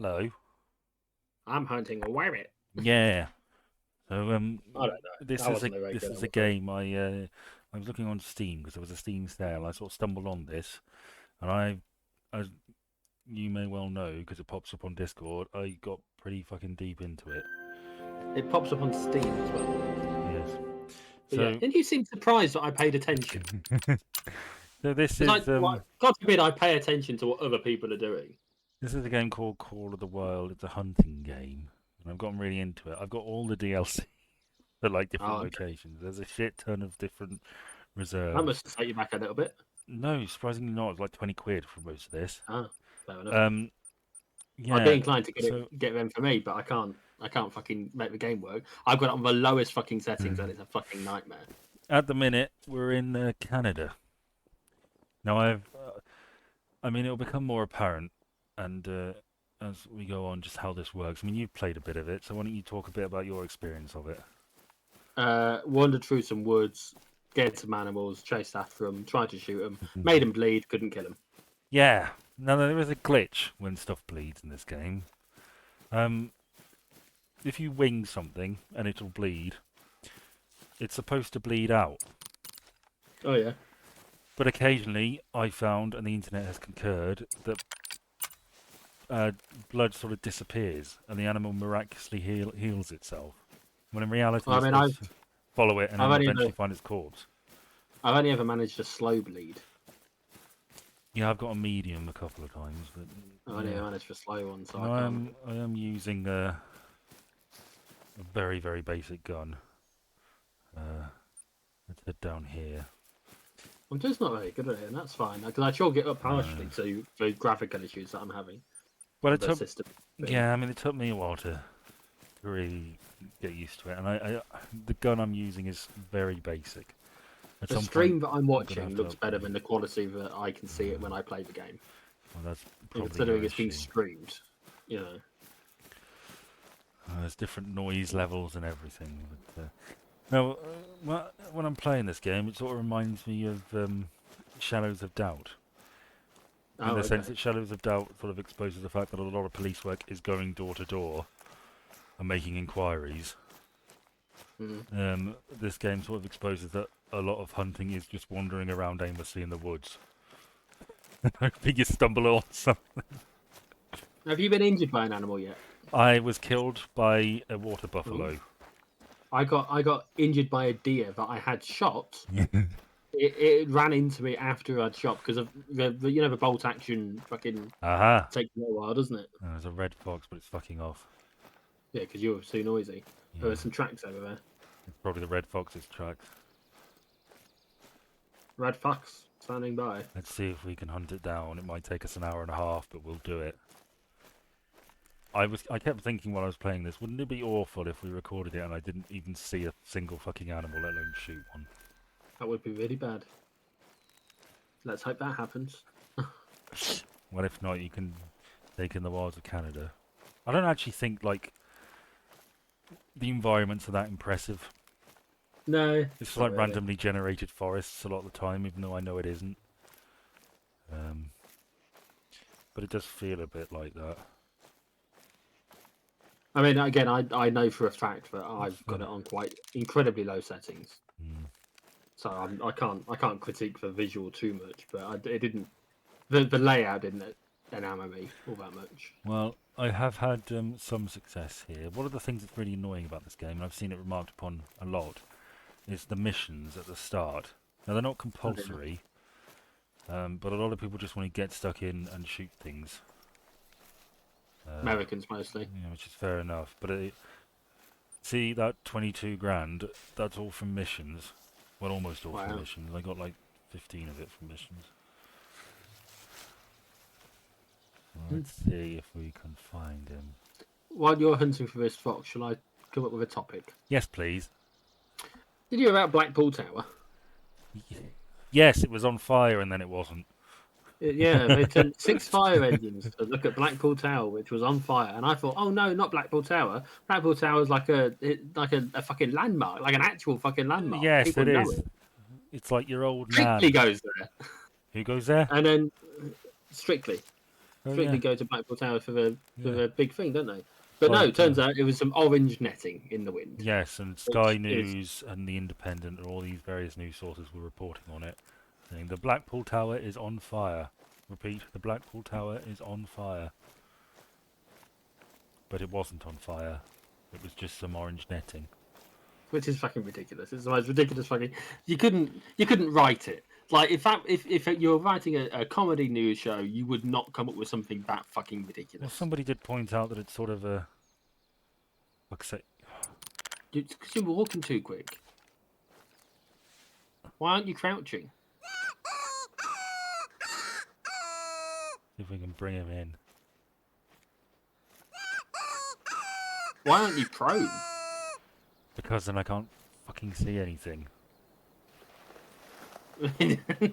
Hello. I'm hunting a rabbit. Yeah. So I don't know. this That is a wasn't very this good, is I'm a afraid. game I was looking on Steam because there was a Steam sale. I sort of stumbled on this, and as you may well know because it pops up on Discord, I got pretty fucking deep into it. It pops up on Steam as well. Yes. But yeah, So and you seem surprised that I paid attention. so Because God forbid I pay attention to what other people are doing. this is a game called Call of the Wild. It's a hunting game, and I've gotten really into it. I've got all the DLC for like different Oh, okay. locations. There's a shit ton of different That reserves. must set you back a little bit. No, surprisingly not. It's like 20 quid for most of this. Ah, fair enough. Um, I'd be yeah. inclined to So get them for me, but I can't. I can't fucking make the game work. I've got it on the lowest fucking settings, and it's a fucking nightmare. at the minute, we're in Canada. Now, I mean, it'll become more apparent, and as we go on, just how this works. I mean, you've played a bit of it, so why don't you talk a bit about your experience of it? Wandered through some woods, get some animals, chased after them, tried to shoot them, made them bleed, couldn't kill them. Yeah. Now there is a glitch when stuff bleeds in this game. Um, if you wing something and it'll bleed, it's supposed to bleed out. Oh yeah. But occasionally, I found, and the internet has concurred, that blood sort of disappears and the animal miraculously heals itself. When in reality, Well, you're I mean, supposed to follow it and I've then only eventually ever find its corpse. I've only ever managed a slow bleed. Yeah, I've got a medium a couple of times, but I've only yeah. ever managed a slow one, so No, I can't. I am using a very, very basic gun. Let's head down here. I'm just not very good at it, and that's fine because I chalk it up partially Uh, to the graphical issues that I'm having well, with it the took, system. yeah, I mean, it took me a while to really get used to it, and the gun I'm using is very basic. At The some point, stream that I'm I'm gonna watching have to looks better than upgrade. the quality that I can see it when I play the game. Well, that's And probably considering your it's being issue. streamed, you know. There's different noise levels and everything. But, now, when I'm playing this game, it sort of reminds me of Shadows of Doubt. In Oh, the sense okay. that Shadows of Doubt sort of exposes the fact that a lot of police work is going door to door and making inquiries. This game sort of exposes that a lot of hunting is just wandering around aimlessly in the woods. Hoping you stumble on something. Have you been injured by an animal yet? I was killed by a water buffalo. Ooh. I got injured by a deer that I had shot. It ran into me after I'd shot because of the bolt action fucking Aha! takes a little while, doesn't it? There's a red fox, but it's fucking off. Yeah, because you were too noisy. Yeah. There were some tracks over there. It's probably the red fox's tracks. Red fox standing by. Let's see if we can hunt it down. It might take us an hour and a half, but we'll do it. I kept thinking while I was playing this, wouldn't it be awful if we recorded it and I didn't even see a single fucking animal, let alone shoot one? That would be really bad. Let's hope that happens. Well, if not, you can take in the wilds of Canada. I don't actually think, like, the environments are that impressive. No. It's not like really. randomly generated forests a lot of the time, even though I know it isn't. But it does feel a bit like that. I mean, again, I know for a fact that I've got it on quite incredibly low settings, so I can't critique the visual too much. But it didn't. The layout didn't enamor me all that much. Well, I have had some success here. One of the things that's really annoying about this game, and I've seen it remarked upon a lot, is the missions at the start. Now, they're not compulsory, but a lot of people just want to get stuck in and shoot things. Americans mostly. Yeah, which is fair enough. But see, that 22 grand, that's all from missions. Well, almost all from missions. I got like 15 of it from missions. Let's see if we can find him. While you're hunting for this fox, shall I come up with a topic? Yes, please. Did you hear about Blackpool Tower? Yes, it was on fire and then it wasn't. Yeah, they sent 6 fire engines to look at Blackpool Tower, which was on fire, and I thought, oh no, not Blackpool Tower. Blackpool Tower is like a fucking landmark, like an actual fucking landmark. Yes, People it know is. it. It's like your old Strictly nan. goes there, Who goes there? and then Strictly. strictly yeah. go to Blackpool Tower for the Yeah. big thing, don't they? But no, Like, it turns out it was some orange netting in the wind. yes, and Sky Which is News and The Independent and all these various news sources were reporting on it, saying the Blackpool Tower is on fire. Repeat, the Blackpool Tower is on fire. But it wasn't on fire. It was just some orange netting. which is fucking ridiculous. It's the most ridiculous fucking. You couldn't write it. Like if you're writing a comedy news show, you would not come up with something that fucking Well, ridiculous. somebody did point out that it's sort of a... Like I say, Because you're walking too quick. Why aren't you crouching? see if we can bring him in. Why aren't you prone? Because then I can't fucking see anything.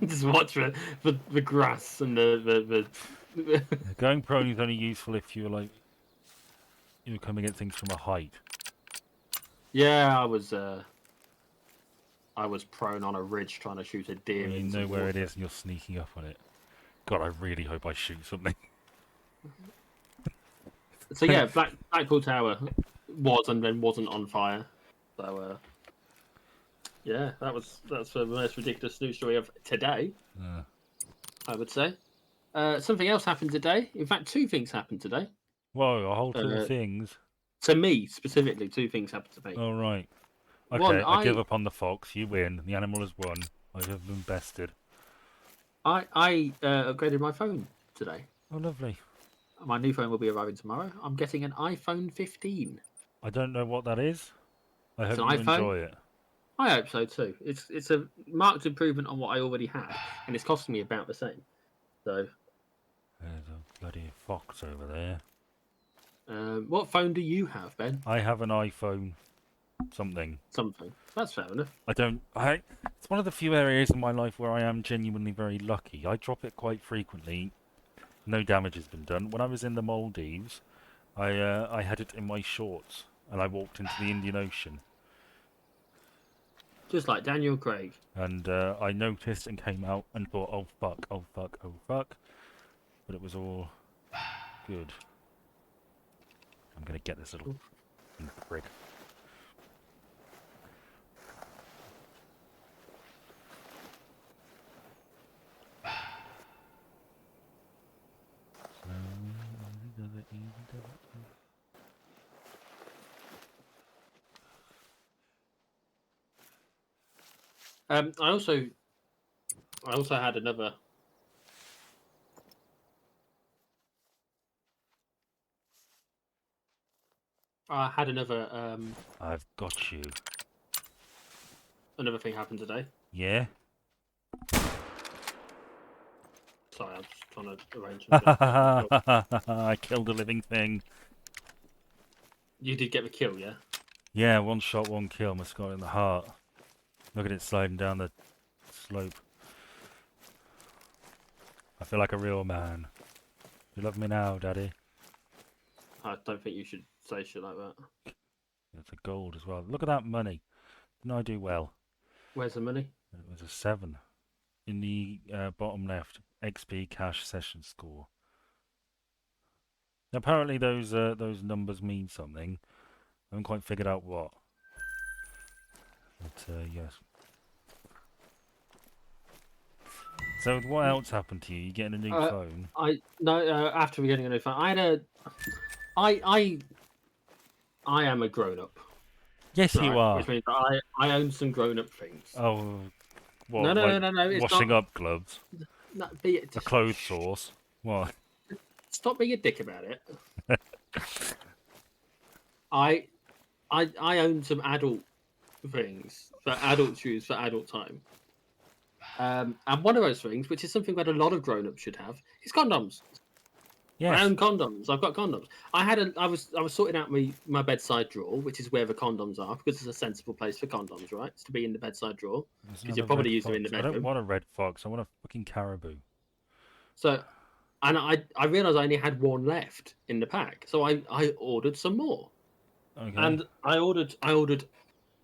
Just watch the grass and the Going prone is only useful if you're like... You're coming at things from a height. Yeah, I was prone on a ridge trying to shoot a deer. And you in know some where water. it is and you're sneaking up on it. God, I really hope I shoot something. So yeah, Blackpool Tower was and then wasn't on fire. So yeah, that's the most ridiculous news story of today. I would say. Something else happened today. In fact, two things happened today. Whoa, a whole two things. To me specifically, two things happened to me. Oh, right. Okay, One, I give up on the fox. You win. The animal has won. I have been bested. I upgraded my phone today. Oh, lovely. My new phone will be arriving tomorrow. I'm getting an iPhone 15. I don't know what that is. I hope It's you an iPhone. enjoy it. I hope so too. It's a marked improvement on what I already had, and it's costing me about the same. So, There's a bloody fox over there. what phone do you have, Ben? I have an iPhone something. Something. That's fair enough. It's one of the few areas in my life where I am genuinely very lucky. I drop it quite frequently. No damage has been done. When I was in the Maldives, I had it in my shorts and I walked into the Indian Ocean. Just like Daniel Craig. And I noticed and came out and thought, oh fuck, oh fuck, oh fuck. But it was all good. I'm gonna get this little prick. I also had another. I had another I've got you. another thing happen today. Yeah? Sorry, I'm just trying to arrange something. I killed a living thing. You did get the kill, yeah? Yeah, one shot, one kill. Must got it in the heart. Look at it sliding down the slope. I feel like a real man. You love me now, Daddy? I don't think you should say shit like that. It's a gold as well. Look at that money. Didn't I do well? Where's the money? It was a 7. In the bottom left, XP cash session score. Now, apparently those numbers mean something. I haven't quite figured out what. But yes. So what else happened to you? You getting a new phone? After getting a new phone, I am a grown up. Yes, Right, you are. which means I own some grown up things. Oh, what? No, like no. It's washing not, up gloves, no, a clothes source. What? Stop being a dick about it. I own some adult things for adults use for adult time. And one of those things, which is something that a lot of grown-ups should have, is condoms. Yes. I own condoms. I've got condoms. I was sorting out my bedside drawer, which is where the condoms are, because it's a sensible place for condoms, right? It's to be in the bedside drawer, because you probably use them in the bedroom. I don't want a red fox. I want a fucking caribou. So, and I realised I only had one left in the pack, so I ordered some more. Okay. And I ordered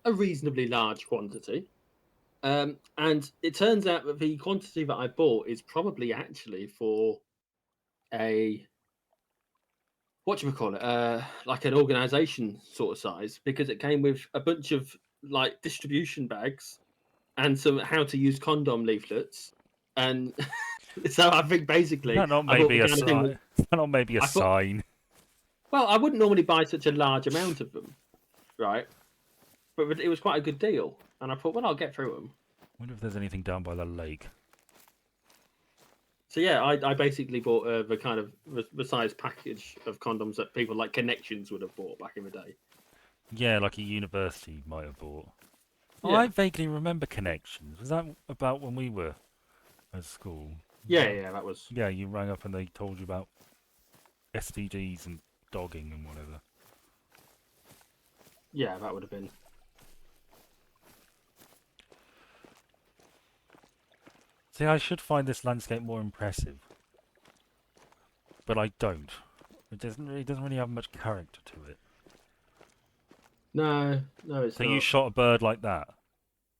a reasonably large quantity. And it turns out that the quantity that I bought is probably actually for a like an organization sort of size, because it came with a bunch of like distribution bags and some how to use condom leaflets. And so I think basically That not I thought maybe the a kind of thing sign. That not maybe a I thought, sign. well, I wouldn't normally buy such a large amount of them, right? But it was quite a good deal, and I thought, well, I'll get through them. Wonder if there's anything down by the lake. So yeah, I basically bought the kind of the size package of condoms that people like Connections would have bought back in the day. Yeah, like a university might have bought. Oh, I Yeah, vaguely remember Connections. Was that about when we were at school? yeah, that was. Yeah, you rang up and they told you about STDs and dogging and whatever. Yeah, that would have been. See, I should find this landscape more impressive, but I don't. It doesn't really have much character to it. No, it's So you not. shot a bird like that?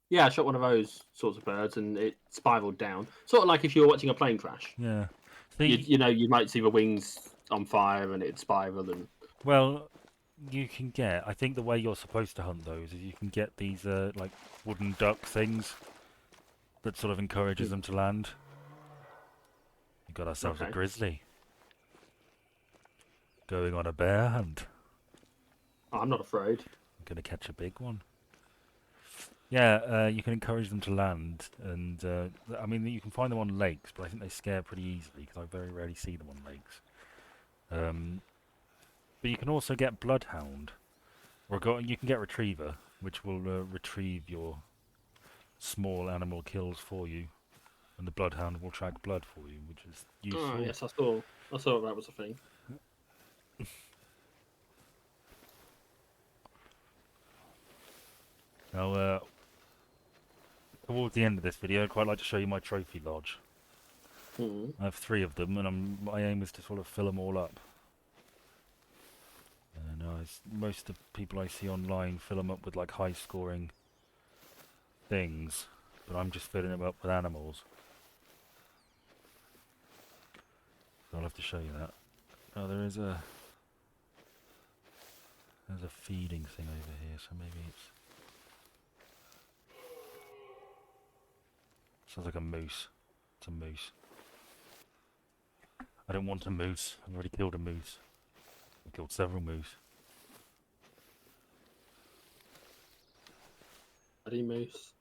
Yeah, I shot one of those sorts of birds, and it spiraled down. Sort of like if you were watching a plane crash. Yeah. You See, you know you might see the wings on fire and it'd spiral and. well, you can get. I think the way you're supposed to hunt those is you can get these like wooden duck things that sort of encourages them to land. We got ourselves a Okay. grizzly going on a bear hunt. I'm not afraid. I'm gonna catch a big one. Yeah, you can encourage them to land, and I mean you can find them on lakes, but I think they scare pretty easily because I very rarely see them on lakes. But you can also get bloodhound, or you can get retriever, which will retrieve your small animal kills for you, and the bloodhound will track blood for you, which is Oh useful. yes, I saw that was a thing. Now, towards the end of this video, I'd quite like to show you my trophy lodge. Mm. I have 3 of them, and my aim is to sort of fill them all up. And most of the people I see online fill them up with like high-scoring things, but I'm just filling them up with animals. So I'll have to show you that. Oh, there's a feeding thing over here, so maybe it's... Sounds like a moose. It's a moose. I don't want a moose. I've already killed a moose. I killed several moose. Bloody moose.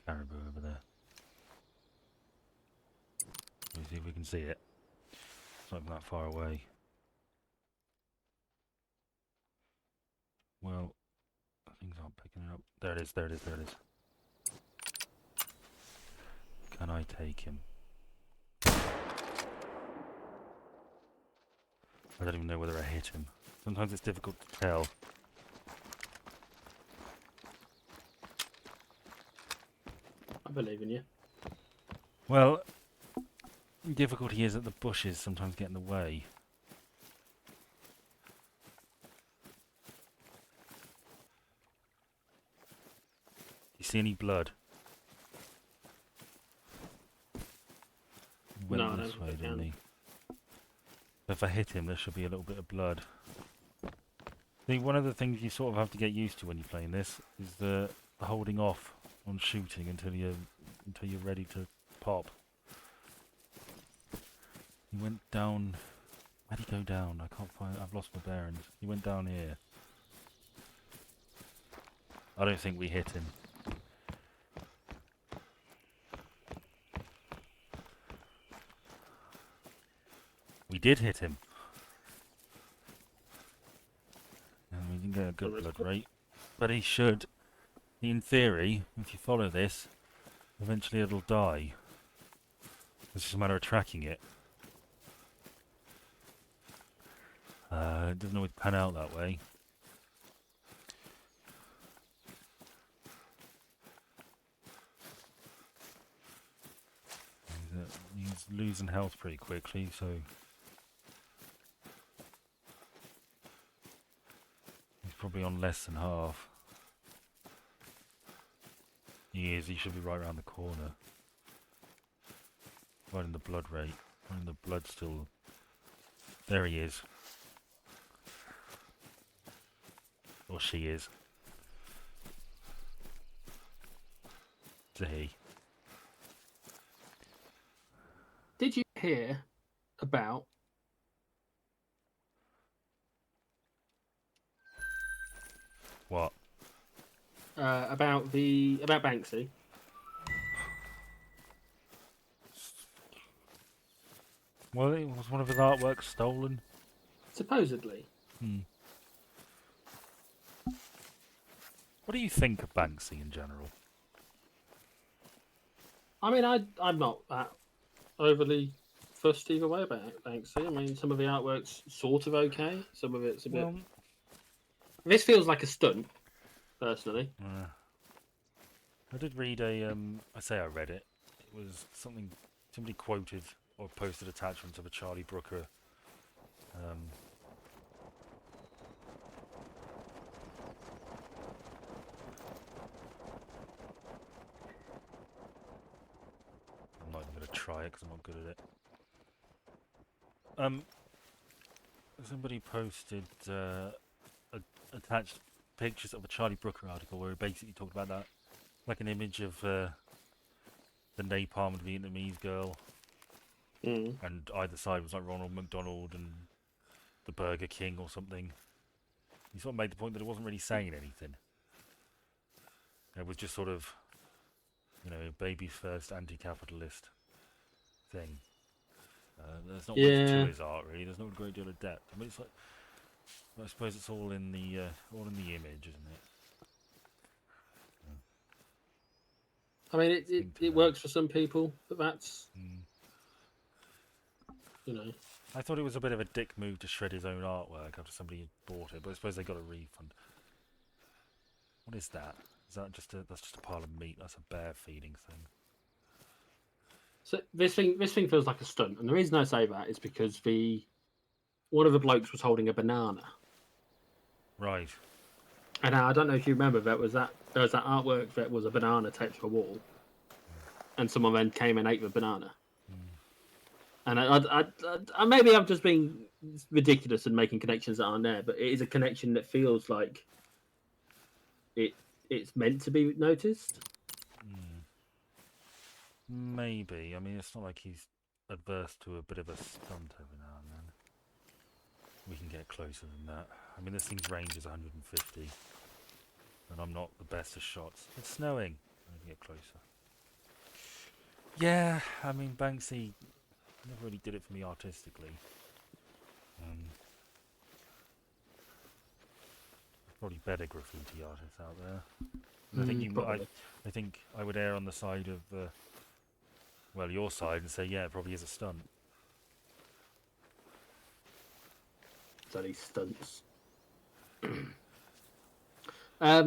Caribou over there. Let me see if we can see it. It's not that far away. Well, things aren't picking it up. There it is, there it is, there it is. Can I take him? I don't even know whether I hit him. Sometimes it's difficult to tell. I believe in you. Well, the difficulty is that the bushes sometimes get in the way. Do you see any blood? He went No, I this don't way, think I didn't can. he? If I hit him, there should be a little bit of blood. I think one of the things you sort of have to get used to when you're playing this is the holding off on shooting until you're ready to pop. He went down. Where'd he go down? I can't find. I've lost my bearings. He went down here. I don't think we hit him. We did hit him. And we didn't get a good blood rate. But he should, in theory, if you follow this, eventually it'll die. It's just a matter of tracking it. It doesn't always pan out that way. He's losing health pretty quickly, so he's probably on less than half. He is. He should be right around the corner. Right in the blood rate. Right in the blood still. There he is. Or she is. It's a he. Did you hear about What? about Banksy? Well, it was one of his artworks stolen. Supposedly. What do you think of Banksy in general? I mean, I'm not that overly fussed either way about Banksy. I mean, some of the artwork's sort of okay. Some of it's a bit. This feels like a stunt, personally. I did read a. I say I read it. It was something somebody quoted or posted attachments of a Charlie Brooker. I'm not even going to try it because I'm not good at it. Somebody posted attached pictures of a Charlie Brooker article where he basically talked about that, like an image of the napalmed Vietnamese girl, and either side was like Ronald McDonald and the Burger King or something. He sort of made the point that it wasn't really saying anything. It was just sort of, baby's first anti-capitalist thing. There's not much to his art really. There's not a great deal of depth. I mean, it's like, I suppose it's all in the image, isn't it? I mean, it works for some people, but that's I thought it was a bit of a dick move to shred his own artwork after somebody had bought it, but I suppose they got a refund. What is that? Is that that's just a pile of meat? That's a bear feeding thing. So this thing feels like a stunt, and the reason I say that is because one of the blokes was holding a banana. Right. And I don't know if you remember there was that artwork that was a banana taped to a wall, and someone then came and ate the banana. And I maybe I'm just being ridiculous and making connections that aren't there, but it is a connection that feels like it's meant to be noticed. Maybe. I mean, it's not like he's adverse to a bit of a stunt every now and then. We can get closer than that. I mean, this thing's range is 150, and I'm not the best of shots. It's snowing. I can get closer. Yeah, I mean, Banksy never really did it for me artistically. There's probably better graffiti artists out there. I think I would err on the side of, your side and say, yeah, it probably is a stunt. So these stunts. I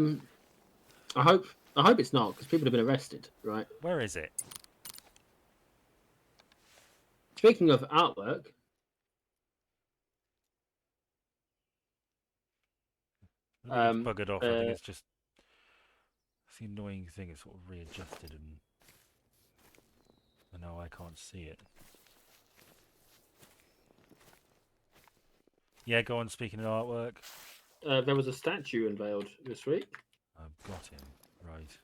hope it's not, because people have been arrested, right? Where is it? Speaking of artwork, I think it's buggered off. I think it's just the annoying thing. It's sort of readjusted, and now I can't see it. Yeah, go on. Speaking of artwork, there was a statue unveiled this week. I've got him right.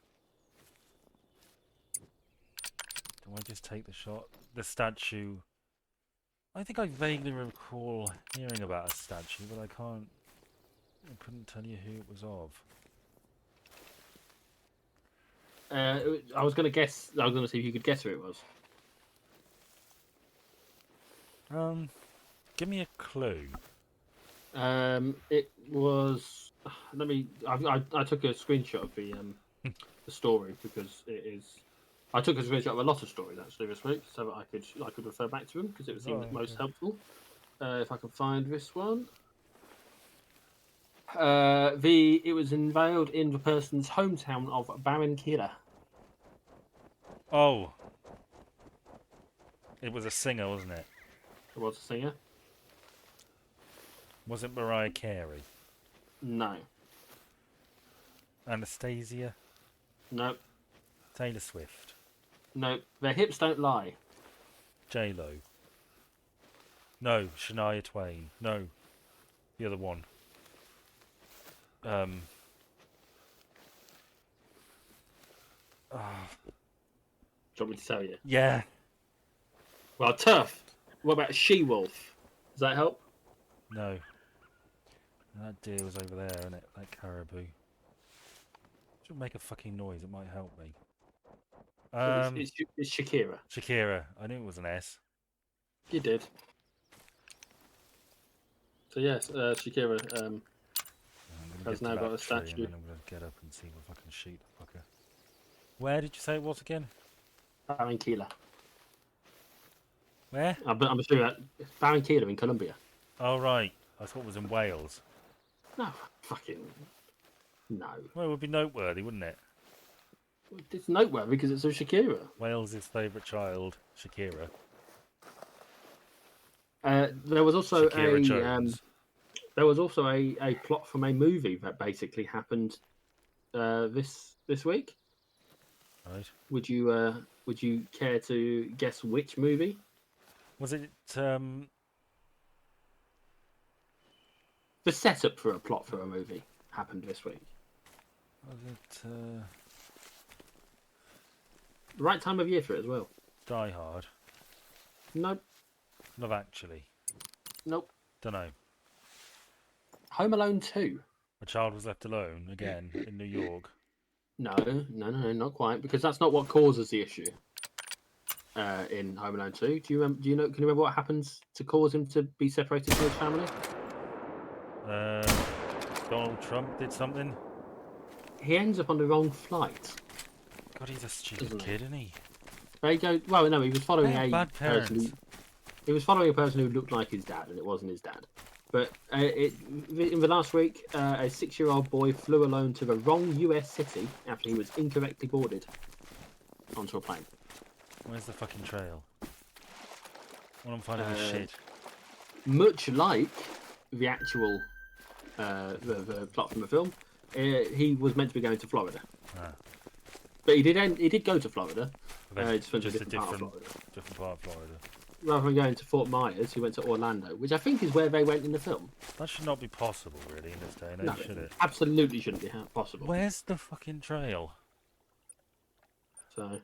Do I just take the shot? The statue. I think I vaguely recall hearing about a statue, but I couldn't tell you who it was of. I was going to see if you could guess who it was. Give me a clue. It was. I took a screenshot of the story because it is. I took a screenshot of a lot of stories actually this week, so that I could refer back to them because it seemed most helpful. If I can find this one. It was unveiled in the person's hometown of Barranquilla. Oh. It was a singer, wasn't it? It was a singer. Was it Mariah Carey? No. Anastasia? No. Taylor Swift? No. Their hips don't lie. J-Lo? No, Shania Twain. No, the other one. Ah, Do you want me to tell you? yeah. Well, tough. What about She-Wolf? Does that help? No. That deer was over there, isn't it? That caribou. Should make a fucking noise. It might help me. It's Shakira. Shakira. I knew it was an S. You did. So yes, Shakira I'm gonna has get now to got a that tree statue. and then I'm gonna get up and see if I can shoot the fucker. Where did you say it was again? Barranquilla. Where? I'm sure that Barranquilla in Colombia. Oh right. I thought it was in Wales. No, fucking no. Well, it would be noteworthy, wouldn't it? It's noteworthy because it's of Shakira. Wales' favourite child, Shakira. There was also Shakira Jones. there was also a plot from a movie that basically happened this week. Right. Would you care to guess which movie? Was it The setup for a plot for a movie happened this week. was it The right time of year for it as well. Die Hard? Nope. Love Actually. Nope. Dunno. Home Alone 2. A child was left alone again in New York. No, not quite, because that's not what causes the issue. In Home Alone 2, do you remember? Can you remember what happens to cause him to be separated from his family? Donald Trump did something. He ends up on the wrong flight. God, he's a stupid Isn't he? kid, isn't he? They go. Well, no, he was following They have a bad person. parents. He was following a person who looked like his dad, and it wasn't his dad. But in the last week, a 6-year-old boy flew alone to the wrong U.S. city after he was incorrectly boarded onto a plane. Where's the fucking trail? Well, I'm finding this shit. Much like the actual the plot from the film, he was meant to be going to Florida, Ah, but he did go to Florida. but Just went to just a different part of Florida. different part of Florida. Rather than going to Fort Myers, he went to Orlando, which I think is where they went in the film. That should not be possible, really, in this day and No, age, should it? absolutely shouldn't be possible. Where's the fucking trail? So,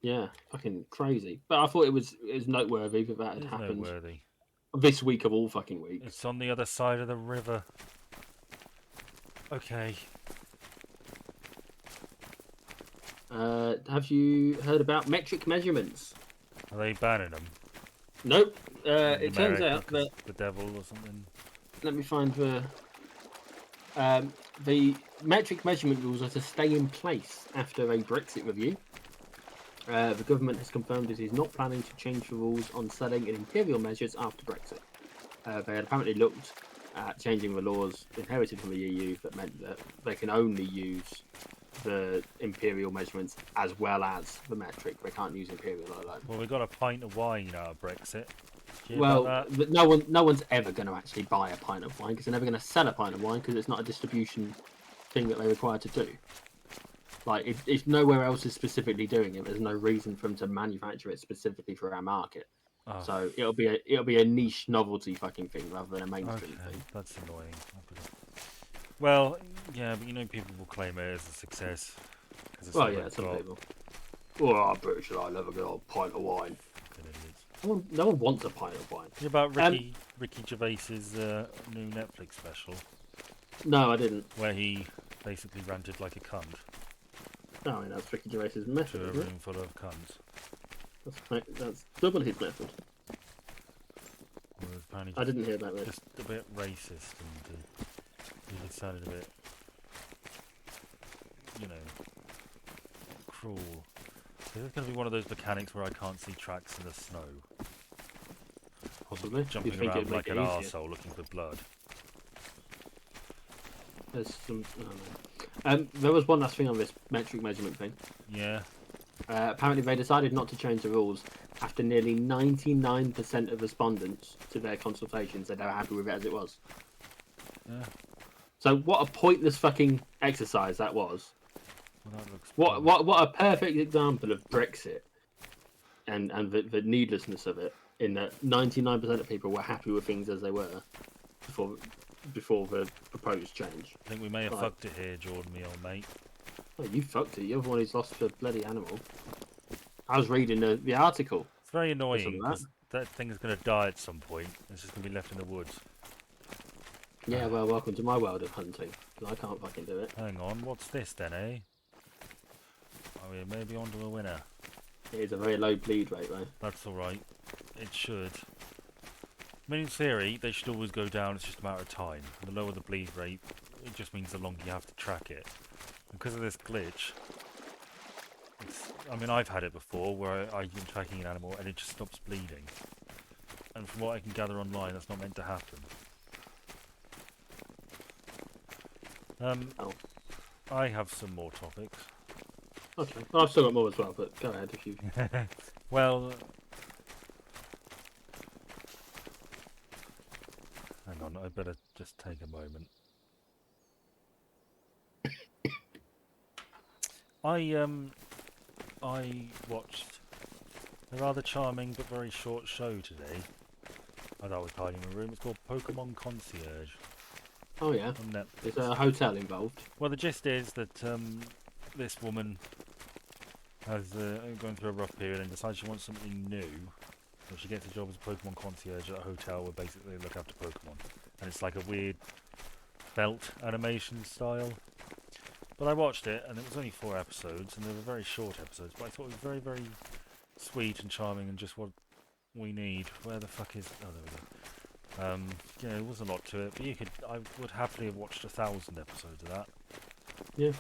yeah, fucking crazy. But I thought it was noteworthy that had It's happened noteworthy. this week of all fucking weeks. It's on the other side of the river. Okay. Have you heard about metric measurements? Are they banning them? Nope. In It turns America out 'cause that the devil or something. let me find the metric measurement rules are to stay in place after a Brexit review. The government has confirmed it is not planning to change the rules on selling in imperial measures after Brexit. They had apparently looked at changing the laws inherited from the EU that meant that they can only use the imperial measurements as well as the metric. They can't use imperial alone. Well, we got a pint of wine out of Brexit. Did you hear Well, about that? but no one's ever going to actually buy a pint of wine because they're never going to sell a pint of wine because it's not a distribution thing that they're required to do. Like, if nowhere else is specifically doing it, there's no reason for them to manufacture it specifically for our market. Oh, So it'll be a niche novelty fucking thing rather than a mainstream okay, thing. that's annoying. Well, yeah, but you know people will claim it as a success. 'Cause it's Well, all yeah, they've some got. people. Well, I'm pretty sure I'll never get a pint of wine. Fucking idiots. No one wants a pint of wine. What about Ricky Gervais's new Netflix special, No, I didn't. where he basically ranted like a cunt No, I mean, that's Ricky Gervais's method, to a isn't it? room full of cunts? That's double his method. Whereas apparently I didn't hear about this. just a bit racist and he just sounded a bit, you know, cruel. This is going to be one of those mechanics where I can't see tracks in the snow. Possibly. Jumping You'd think around it'd make like it an easier. arsehole looking for blood. There's some. I don't know. There was one last thing on this metric measurement thing. Yeah. Apparently, they decided not to change the rules after nearly 99% of respondents to their consultation said they were happy with it as it was. Yeah. So what a pointless fucking exercise that was. Well, that looks What a perfect example of Brexit and the needlessness of it. In that 99% of people were happy with things as they were before the proposed change. I think we may have fucked it here, Jordan, me old mate. Oh, you fucked it. You're the one who's lost the bloody animal. I was reading the article. It's very annoying because that thing is going to die at some point. It's just going to be left in the woods. Yeah, well, welcome to my world of hunting. I can't fucking do it. Hang on, what's this then, eh? Oh, we may be onto a winner. It is a very low bleed rate, though. That's alright. It should. I mean, in theory, they should always go down. It's just a matter of time. The lower the bleed rate, it just means the longer you have to track it. And because of this glitch, I mean, I've had it before where I've been tracking an animal and it just stops bleeding. And from what I can gather online, that's not meant to happen. I have some more topics. Okay, well, I've still got more as well, but go ahead if you... Well... Hang on, I better just take a moment. I watched a rather charming but very short show today. I thought I was hiding in my room. It's called Pokemon Concierge. Oh yeah, On Netflix. there's a hotel involved. Well, the gist is that this woman has gone through a rough period and decides she wants something new. So she gets a job as a Pokemon concierge at a hotel where basically they look after Pokemon. And it's like a weird felt animation style. But I watched it and it was only 4 episodes and they were very short episodes. But I thought it was very, very sweet and charming and just what we need. Where the fuck is... Oh, there we go. Yeah, there was a lot to it, but I would happily have watched 1,000 episodes of that. Yeah.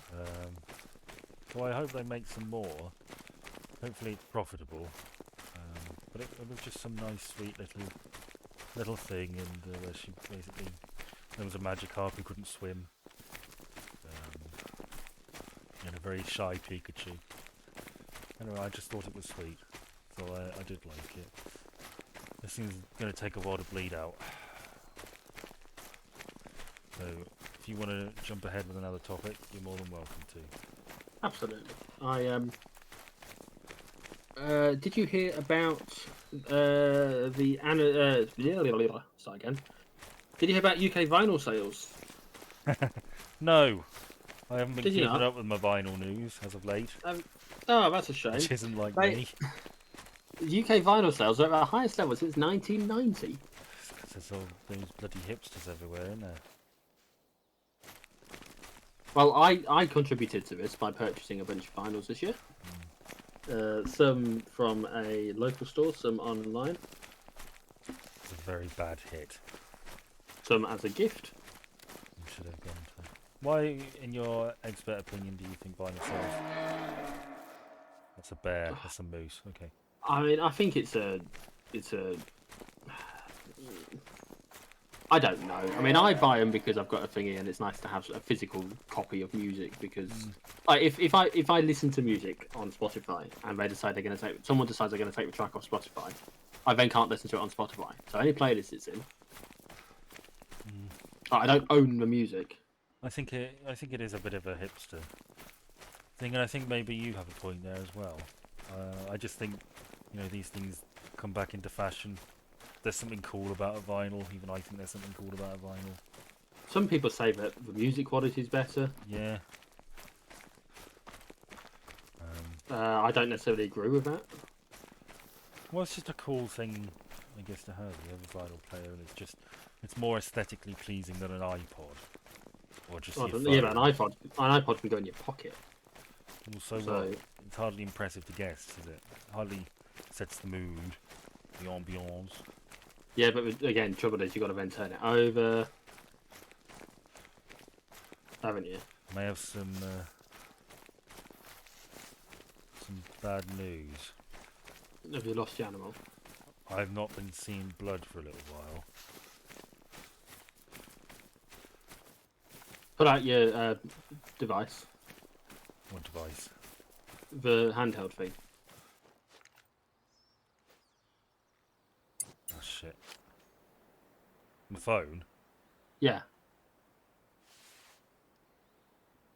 So I hope they make some more. Hopefully it's profitable. But it was just some nice, sweet little thing, and where she basically there was a Magikarp who couldn't swim, and a very shy Pikachu. Anyway, I just thought it was sweet, so I did like it. This thing's going to take a while to bleed out. So, if you want to jump ahead with another topic, you're more than welcome to. Absolutely. Did you hear about start again. Did you hear about UK vinyl sales? No, I haven't been Did you keeping not? up with my vinyl news as of late. Oh, that's a shame. Which isn't like Mate, me. UK vinyl sales are at the highest level since 1990. Because there's all those bloody hipsters everywhere, isn't there? Well, I contributed to this by purchasing a bunch of vinyls this year. Some from a local store, some online. It's a very bad hit. Some as a gift. You should have gone to... Why, in your expert opinion, do you think vinyl sells? That's a bear. That's a moose. Okay. I mean, I think it's a. I don't know. I mean, I buy them because I've got a thingy, and it's nice to have a physical copy of music. Because if I listen to music on Spotify and they decide someone decides they're going to take the track off Spotify, I then can't listen to it on Spotify. So any playlist it's in, I don't own the music. I think it is a bit of a hipster thing, and I think maybe you have a point there as well. I just think, these things come back into fashion. There's something cool about a vinyl. Even I think there's something cool about a vinyl. Some people say that the music quality is better. Yeah. I don't necessarily agree with that. Well, it's just a cool thing, I guess, to have. You have a vinyl player, and it's more aesthetically pleasing than an iPod, or just your phone. Yeah, but an iPod can go in your pocket. Also, well, it's hardly impressive to guests, is it? Hardly sets the mood, the ambiance. Yeah, but again, trouble is you've got to then turn it over, haven't you? May have some bad news. Have you lost your animal? I've not been seeing blood for a little while. Put out your device. What device? The handheld thing. Oh shit. My phone. Yeah.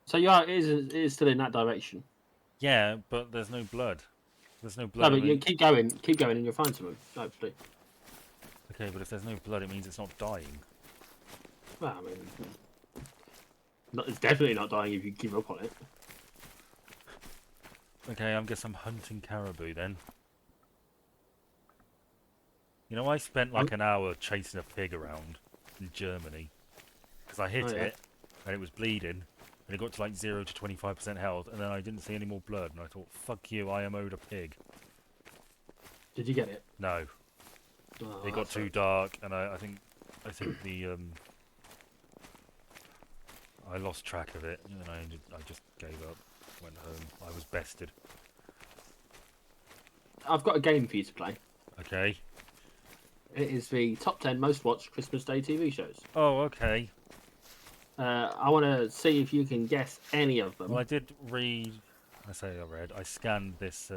So yeah, it is still in that direction. Yeah, but there's no blood. There's no No, blood. but you keep going, and you'll find something. Hopefully. Okay, but if there's no blood, it means it's not dying. Well, I mean, it's definitely not dying if you give up on it. Okay, I guess I'm hunting caribou then. You know, I spent like an hour chasing a pig around in Germany because I hit it and it was bleeding and it got to like 0 to 25% health and then I didn't see any more blood and I thought, fuck you, I am owed a pig. Did you get it? No. Oh, It got too dark and I think the I lost track of it and I just gave up, went home. I was bested. I've got a game for you to play. Okay. It is the top 10 most watched Christmas Day TV shows. Oh, okay. I want to see if you can guess any of them. Well, I did read. I scanned this.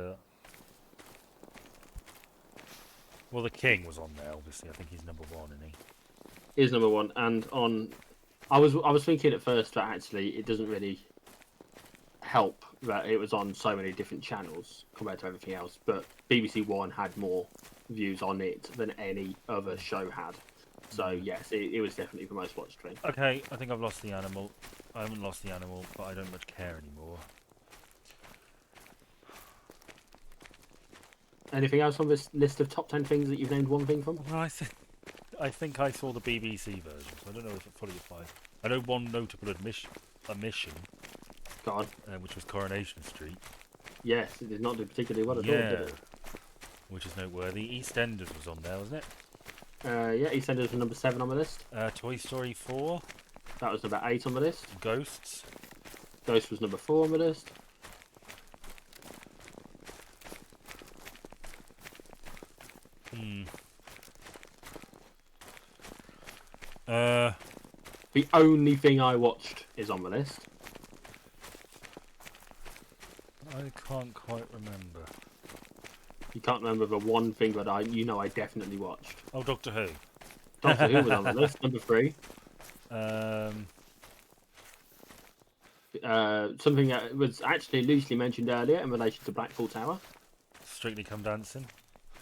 Well, the King was on there, obviously. I think he's number one, isn't he? Is number one, and I was thinking at first that actually it doesn't really help that it was on so many different channels compared to everything else. But BBC One had more views on it than any other show had. So yes, it was definitely the most watched thing. Okay, I think I've lost the animal. I haven't lost the animal, but I don't much care anymore. Anything else on this list of top 10 things that you've named one thing from? Well, I think I saw the BBC version, so I don't know if it fully applies. I know one notable omission, God. Which was Coronation Street. Yes, it did not do particularly well at all, did it? Which is noteworthy. EastEnders was on there, wasn't it? Yeah, EastEnders was number 7 on the list. Toy Story 4. That was number 8 on the list. Ghosts. Ghost was number 4 on the list. The only thing I watched is on the list. I can't quite remember. You can't remember the one thing that I definitely watched. Oh, Doctor Who. Doctor Who was on the list, number 3. Something that was actually loosely mentioned earlier in relation to Blackpool Tower. Strictly Come Dancing.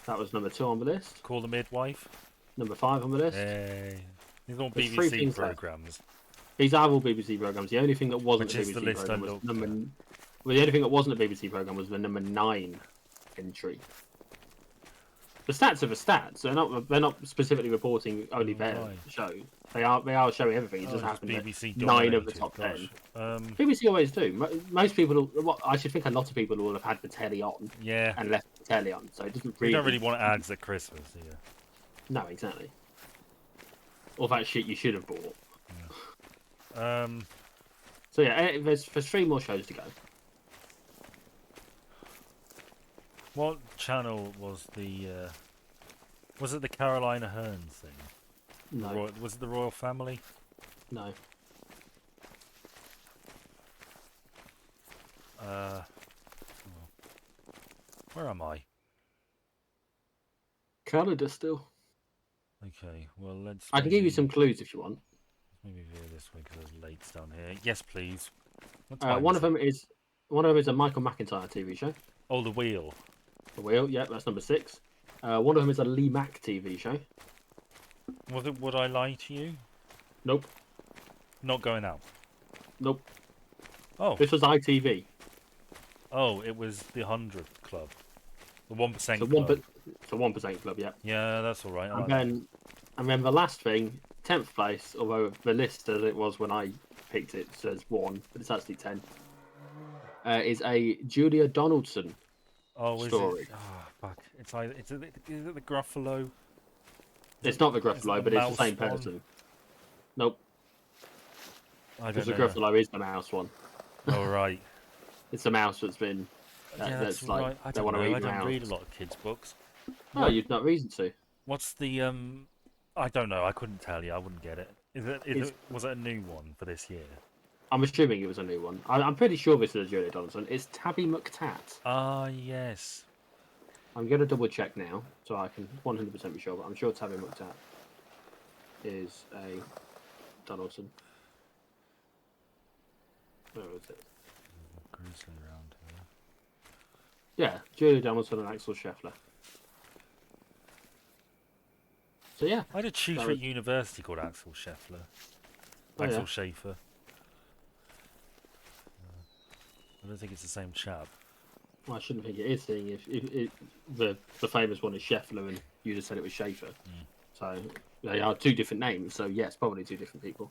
That was number 2 on the list. Call the Midwife. Number 5 on the list. These are all There's BBC programmes. These are all BBC programmes. The only thing that wasn't a BBC programme was the only thing that wasn't a BBC programme was the number 9 entry. The stats are the stats. They're not specifically reporting only their show. They are showing everything. It just happened that 9 of the top 10. BBC always do. Most people, I should think a lot of people will have had the telly on. Yeah. And left the telly on, so it doesn't really. You don't really want ads at Christmas, do you? No, exactly. All that shit you should have bought. Yeah. So yeah, there's 3 more shows to go. What channel was the? Was it the Carolina Hearn thing? No. Was it the Royal Family? No. Where am I? Canada still. Okay, well let's. I can give you some clues if you want. Maybe veer this way because there's lakes down here. Yes, please. One of them is a Michael McIntyre TV show. Oh, The Wheel. The Wheel, yeah, that's number 6. One of them is a Lee Mack TV show. Was it Would I Lie to You? Nope. Not Going Out. Nope. Oh. This was ITV. Oh, it was the 100 Club. The 1% Club. The 1% Club, yeah. Yeah, that's all right. And then the last thing, 10th place, although the list as it was when I picked it says 1, but it's actually 10, is a Julia Donaldson story. Is it? Oh, fuck. Is it the Gruffalo? It's not the Gruffalo, but it's the same person. Nope. Because the Gruffalo is the mouse one. Oh, right. It's the mouse that's been. That's like, right. I don't read a lot of kids' books. Oh, you've not reason to. What's the I don't know. I couldn't tell you. I wouldn't get it. Was it a new one for this year? I'm assuming it was a new one. I'm pretty sure this is a Julia Donaldson. It's Tabby McTat. Ah, yes. I'm going to double check now, so I can 100% be sure, but I'm sure Tabby McTat is a Donaldson. Where is it? Grizzly around here. Yeah, Julia Donaldson and Axel Scheffler. So yeah. I had a tutor at university called Axel Scheffler. Axel Schaefer. I don't think it's the same chap. Well, I shouldn't think it is, seeing if the famous one is Scheffler and you just said it was Schaefer. Mm. So they are two different names, so yes, probably two different people.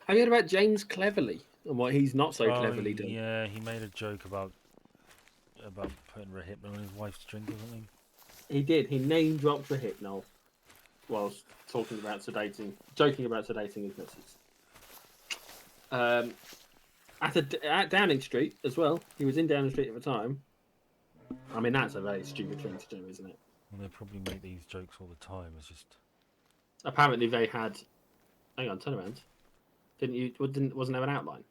Have you heard about James Cleverly and what he's not so cleverly done? Yeah, he made a joke about putting Rohypnol in his wife's drink or something. He did. He name dropped Rohypnol whilst joking about sedating his missus. At Downing Street as well. He was in Downing Street at the time. I mean, that's a very stupid thing to do, isn't it? Well, they probably make these jokes all the time. It's just apparently they had. Hang on, turn around. Wasn't there an outline?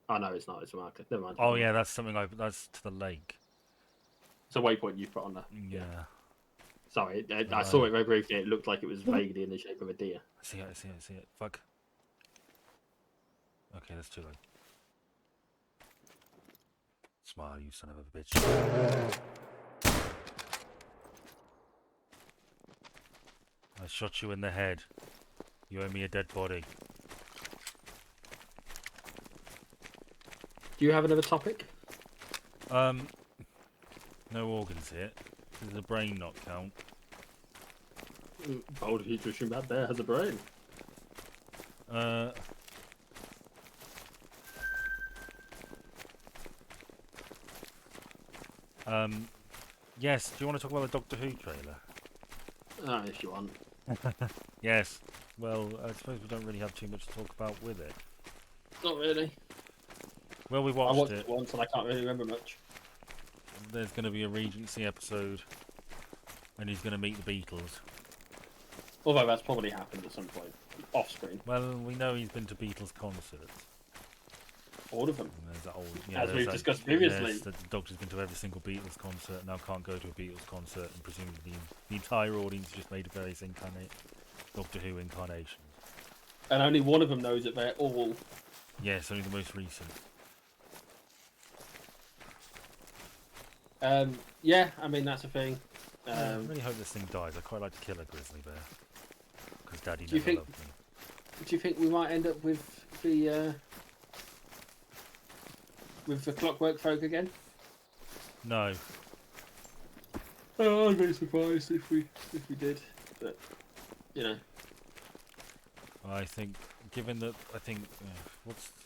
Oh no, it's not. It's a marker. Never mind. Oh yeah, that's something that's to the lake. It's a waypoint you've put on there. Yeah. Sorry, I saw it very briefly. It looked like it was vaguely in the shape of a deer. I see it. Fuck. Okay, that's too late. Smile, you son of a bitch. I shot you in the head. You owe me a dead body. Do you have another topic? No organs here. Does the brain not count? Bold nutrition bad there has a brain. Yes, do you want to talk about the Doctor Who trailer? If you want. Yes. Well, I suppose we don't really have too much to talk about with it. Not really. Well, we I watched watched it. it once and I can't really remember much. There's going to be a Regency episode, and he's going to meet the Beatles. Although that's probably happened at some point, off screen. Well, we know he's been to Beatles concerts. All of them. And there's that old, As we've discussed previously. Yes, the Doctor's been to every single Beatles concert, and now can't go to a Beatles concert, and presumably the entire audience just made various Doctor Who incarnations. And only one of them knows that they're all. Yes, only the most recent. Yeah, I mean that's a thing. I really hope this thing dies. I quite like to kill a grizzly bear because Daddy Do you never think- loved me. Do you think we might end up with the Clockwork Folk again? No. Oh, I'd be surprised if we did, but you know. I think, given that,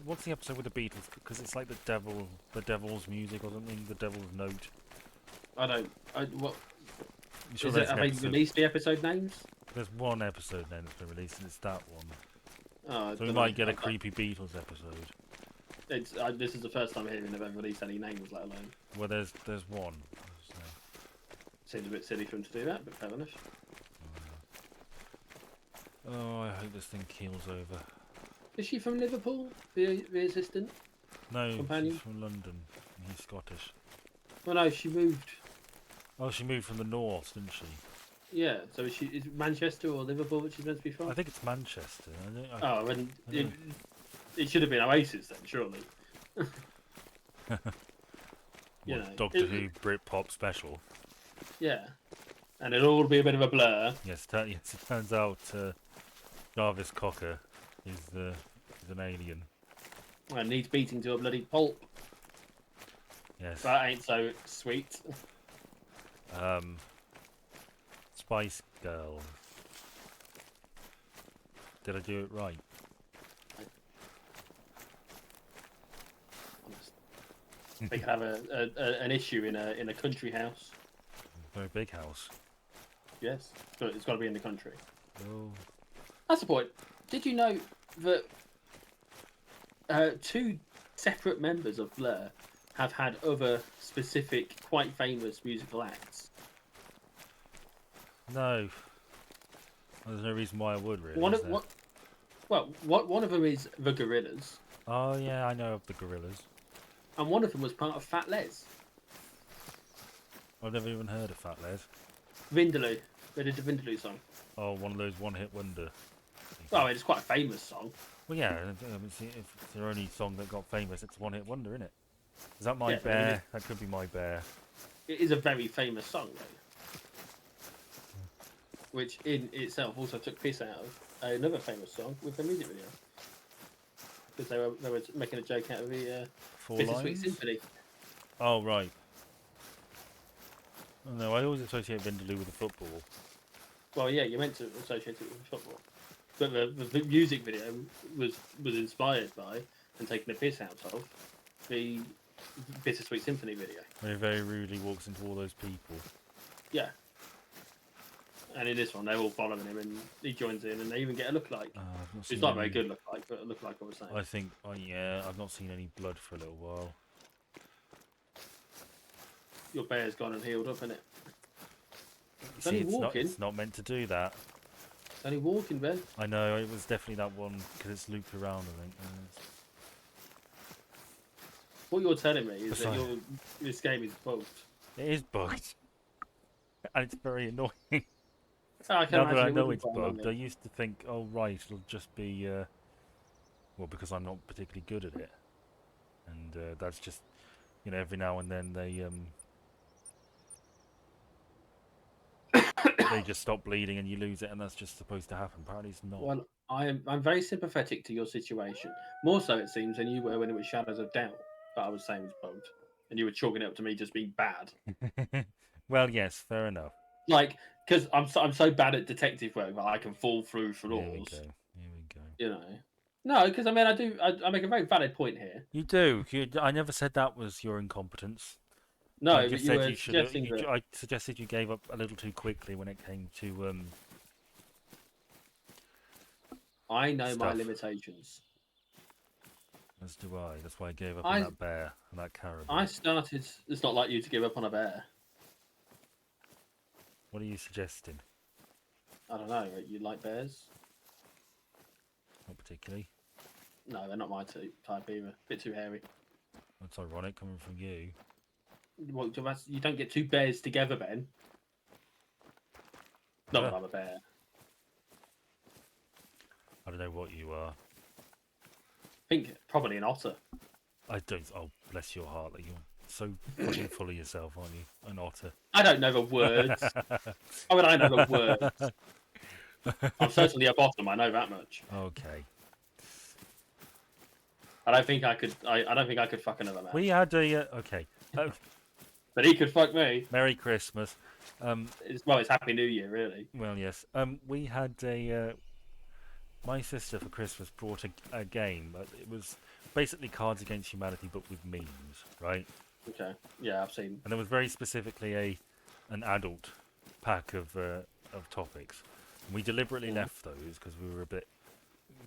what's the episode with the Beatles? Because it's like the devil's music or something. The devil's note. What I'm sure is there's it? an Have they episode- released the episode names? There's one episode name that's been released, and it's that one. Oh, So we might get a creepy Beatles episode. This is the first time hearing they've ever released any names, let alone. Well, there's one. So, Seems a bit silly for them to do that, but fair enough. oh, I hope this thing keels over. Is she from Liverpool? The assistant? No, Companion? she's from London. And he's Scottish. Well, no, she moved. Oh, she moved from the north, didn't she? Yeah, so is Manchester or Liverpool that she's meant to be from? I think it's Manchester. It should have been Oasis then, surely. You know, Doctor Who Britpop special. Yeah, and it'll all be a bit of a blur. Yes, it turns out Jarvis Cocker is an alien. And needs beating to a bloody pulp. Yes. That ain't so sweet. Spice Girl. Did I do it right? They could have an issue in a country house. Very big house. Yes, but it's got to be in the country. Oh. That's the point. Did you know that two separate members of Blur have had other specific, quite famous musical acts? No. Well, there's no reason why I would really. Well, one of them is the Gorillas, Oh yeah, I know of the Gorillas. and one of them was part of Fat Les. I've never even heard of Fat Les. Vindaloo. They did the Vindaloo song. Oh, one of those one-hit wonder. Well, it's quite a famous song. Well, yeah. If it's their only song that got famous, it's a one-hit wonder, isn't it? Is that My Yeah, I mean, Bear? That could be My Bear. it is a very famous song, though. Which in itself also took piss out of another famous song with a music video. Because they were making a joke out of the Four Bittersweet Lines? Symphony. Oh, right. Oh, no, I always associate Vindaloo with the football. Well, yeah, you're meant to associate it with football. But the music video was inspired by and taken a piss out of the Bittersweet Symphony video. Where he very rudely walks into all those people. Yeah. And in this one, they're all following him, and he joins in, and they even get a lookalike. It's not a very good lookalike, but a lookalike, I was saying. I think, oh yeah, I've not seen any blood for a little while. Your bear's gone and healed up, isn't it? It's See, only walking. It's not meant to do that. It's only walking, Ben. I know, it was definitely that one, because it's looped around, I think. What you're telling me is that this game is bugged. It is bugged. And it's very annoying. I can Now that I imagine it know would it's be fine on bugged, me. I used to think, oh right, it'll just be, well, because I'm not particularly good at it. And that's just, you know, every now and then they just stop bleeding and you lose it, and that's just supposed to happen. Apparently it's not. Well, I'm very sympathetic to your situation. More so, it seems, than you were when it was Shadows of Doubt that I was saying was bugged, and you were chalking it up to me just being bad. Well, yes, fair enough. Like, because I'm so bad at detective work that I can fall through flaws. Here we go. Here we go. You know. No, because I mean, I make a very valid point here. You do. I never said that was your incompetence. No, I but just you said were you should. suggesting that I suggested you gave up a little too quickly when it came to I know my stuff. limitations. As do I. That's why I gave up on that bear and that caribou. I started. It's not like you to give up on a bear. What are you suggesting? I don't know. You like bears? Not particularly. No, they're not my type either. Bit too hairy. That's ironic coming from you. Well, you don't get two bears together, Ben. Not that I'm a bear. I don't know what you are. I think probably an otter. I don't. Oh, bless your heart. That you're so fucking full of yourself, aren't you? An otter. I don't know the words. How would I know the words? I'm certainly a bottom. I know that much. Okay. I don't think I could. I don't think I could fuck another man. We had a okay. But he could fuck me. Merry Christmas. It's Happy New Year, really. Well, yes. We had a. My sister for Christmas brought a game. It was basically Cards Against Humanity, but with memes, right? Okay. Yeah, I've seen. And there was very specifically an adult pack of topics. And we deliberately left those because we were a bit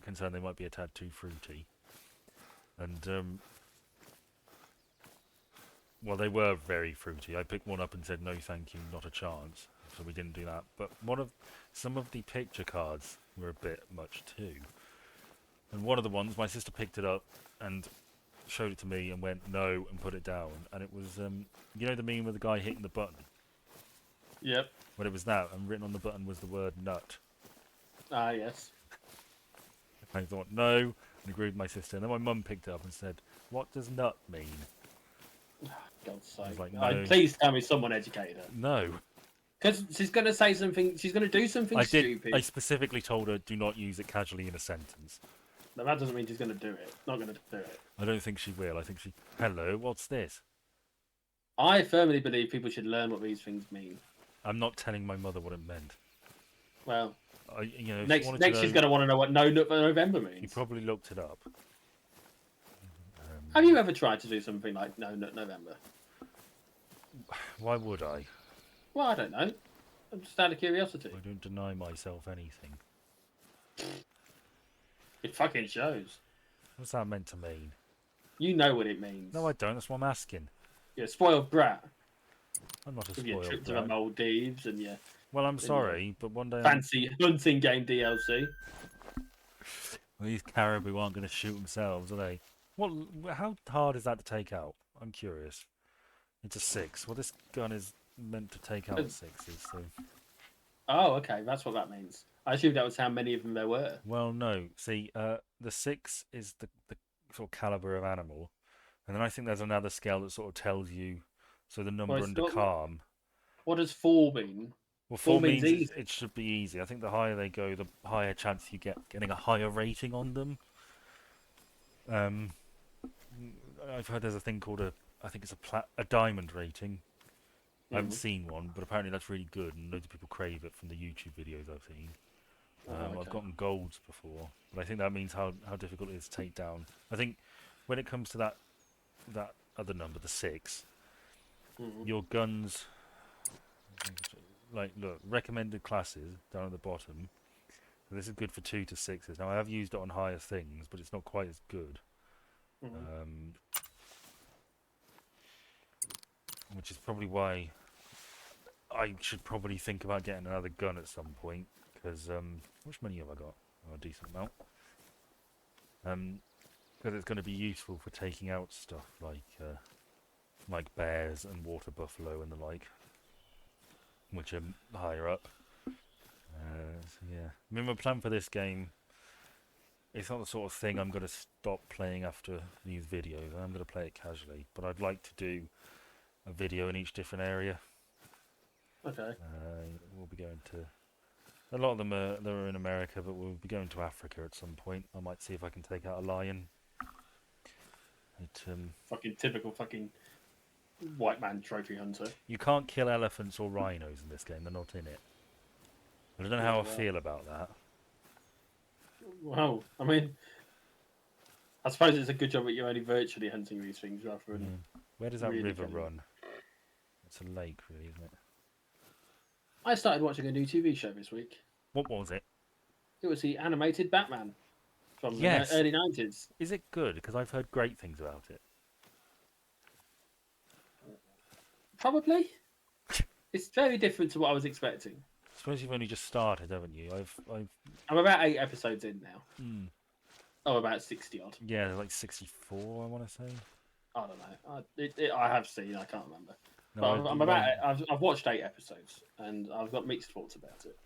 concerned they might be a tad too fruity. And well, they were very fruity. I picked one up and said no, thank you, not a chance. So we didn't do that. But some of the picture cards were a bit much too. And one of the ones, my sister picked it up and showed it to me and went no and put it down. And it was, you know, the meme with the guy hitting the button. Yep. Well, it was that, and written on the button was the word nut. Ah, yes. I thought no, and agreed with my sister. And then my mum picked it up and said, "What does nut mean?" God's sake. Like, no. Please tell me someone educated her. No. Because she's going to say something, she's going to do something stupid. I specifically told her, do not use it casually in a sentence. No, that doesn't mean she's going to do it. Not going to do it. I don't think she will. I think she... Hello, what's this? I firmly believe people should learn what these things mean. I'm not telling my mother what it meant. Well, you know, next she's going to want to know what No November means. You probably looked it up. Have you ever tried to do something like No November? Why would I? Well, I don't know. I'm just out of curiosity. I don't deny myself anything. It fucking shows. What's that meant to mean? You know what it means. No, I don't. That's what I'm asking. You're a spoiled brat. I'm not a With spoiled your trip to brat. the Maldives and your Well, I'm sorry, but one day... fancy hunting game DLC. Well, these caribou aren't going to shoot themselves, are they? What? How hard is that to take out? I'm curious. It's a 6. Well, this gun is meant to take out 6s, so... Oh, okay, that's what that means. I assumed that was how many of them there were. Well, no. See, the 6 is the sort of caliber of animal, and then I think there's another scale that sort of tells you, so the Well, number it's under not, calm. what does 4 mean? Well, 4 4 means means easy. it should be easy. I think the higher they go, the higher chance you get getting a higher rating on them. Um, I've heard there's a thing called I think it's a diamond rating. I haven't Mm. seen one, but apparently that's really good, and loads of people crave it from the YouTube videos I've seen. Oh, I've okay. gotten golds before, but I think that means how difficult it is to take down. I think when it comes to that other number, the 6, Mm. your guns, like look, recommended classes down at the bottom. So this is good for 2 to 6s. Now I have used it on higher things, but it's not quite as good. Mm. Which is probably why I should probably think about getting another gun at some point. Because how much money have I got? Oh, a decent amount. Because it's going to be useful for taking out stuff like bears and water buffalo and the like, which are higher up. So yeah, I mean, my plan for this game, it's not the sort of thing I'm going to stop playing after these videos. I'm going to play it casually, but I'd like to do a video in each different area. Okay. We'll be going to a lot of them they're in America, but we'll be going to Africa at some point. I might see if I can take out a lion. Fucking typical fucking white man trophy hunter. You can't kill elephants or rhinos in this game. They're not in it. I don't know how I feel about that. Well, I mean, I suppose it's a good job that you're only virtually hunting these things rather than Where does that really river killing run? It's a lake, really, isn't it? I started watching a new TV show this week. What was it? It was the animated Batman from the Yes. early 90s. Is it good? Because I've heard great things about it. Probably. It's very different to what I was expecting. I suppose you've only just started, haven't you? I'm about 8 episodes in now. Mm. Oh, about 60 odd. Yeah, like 64, I want to say. I don't know. I have seen. I can't remember. No, But I'm about. I've watched 8 episodes and I've got mixed thoughts about it.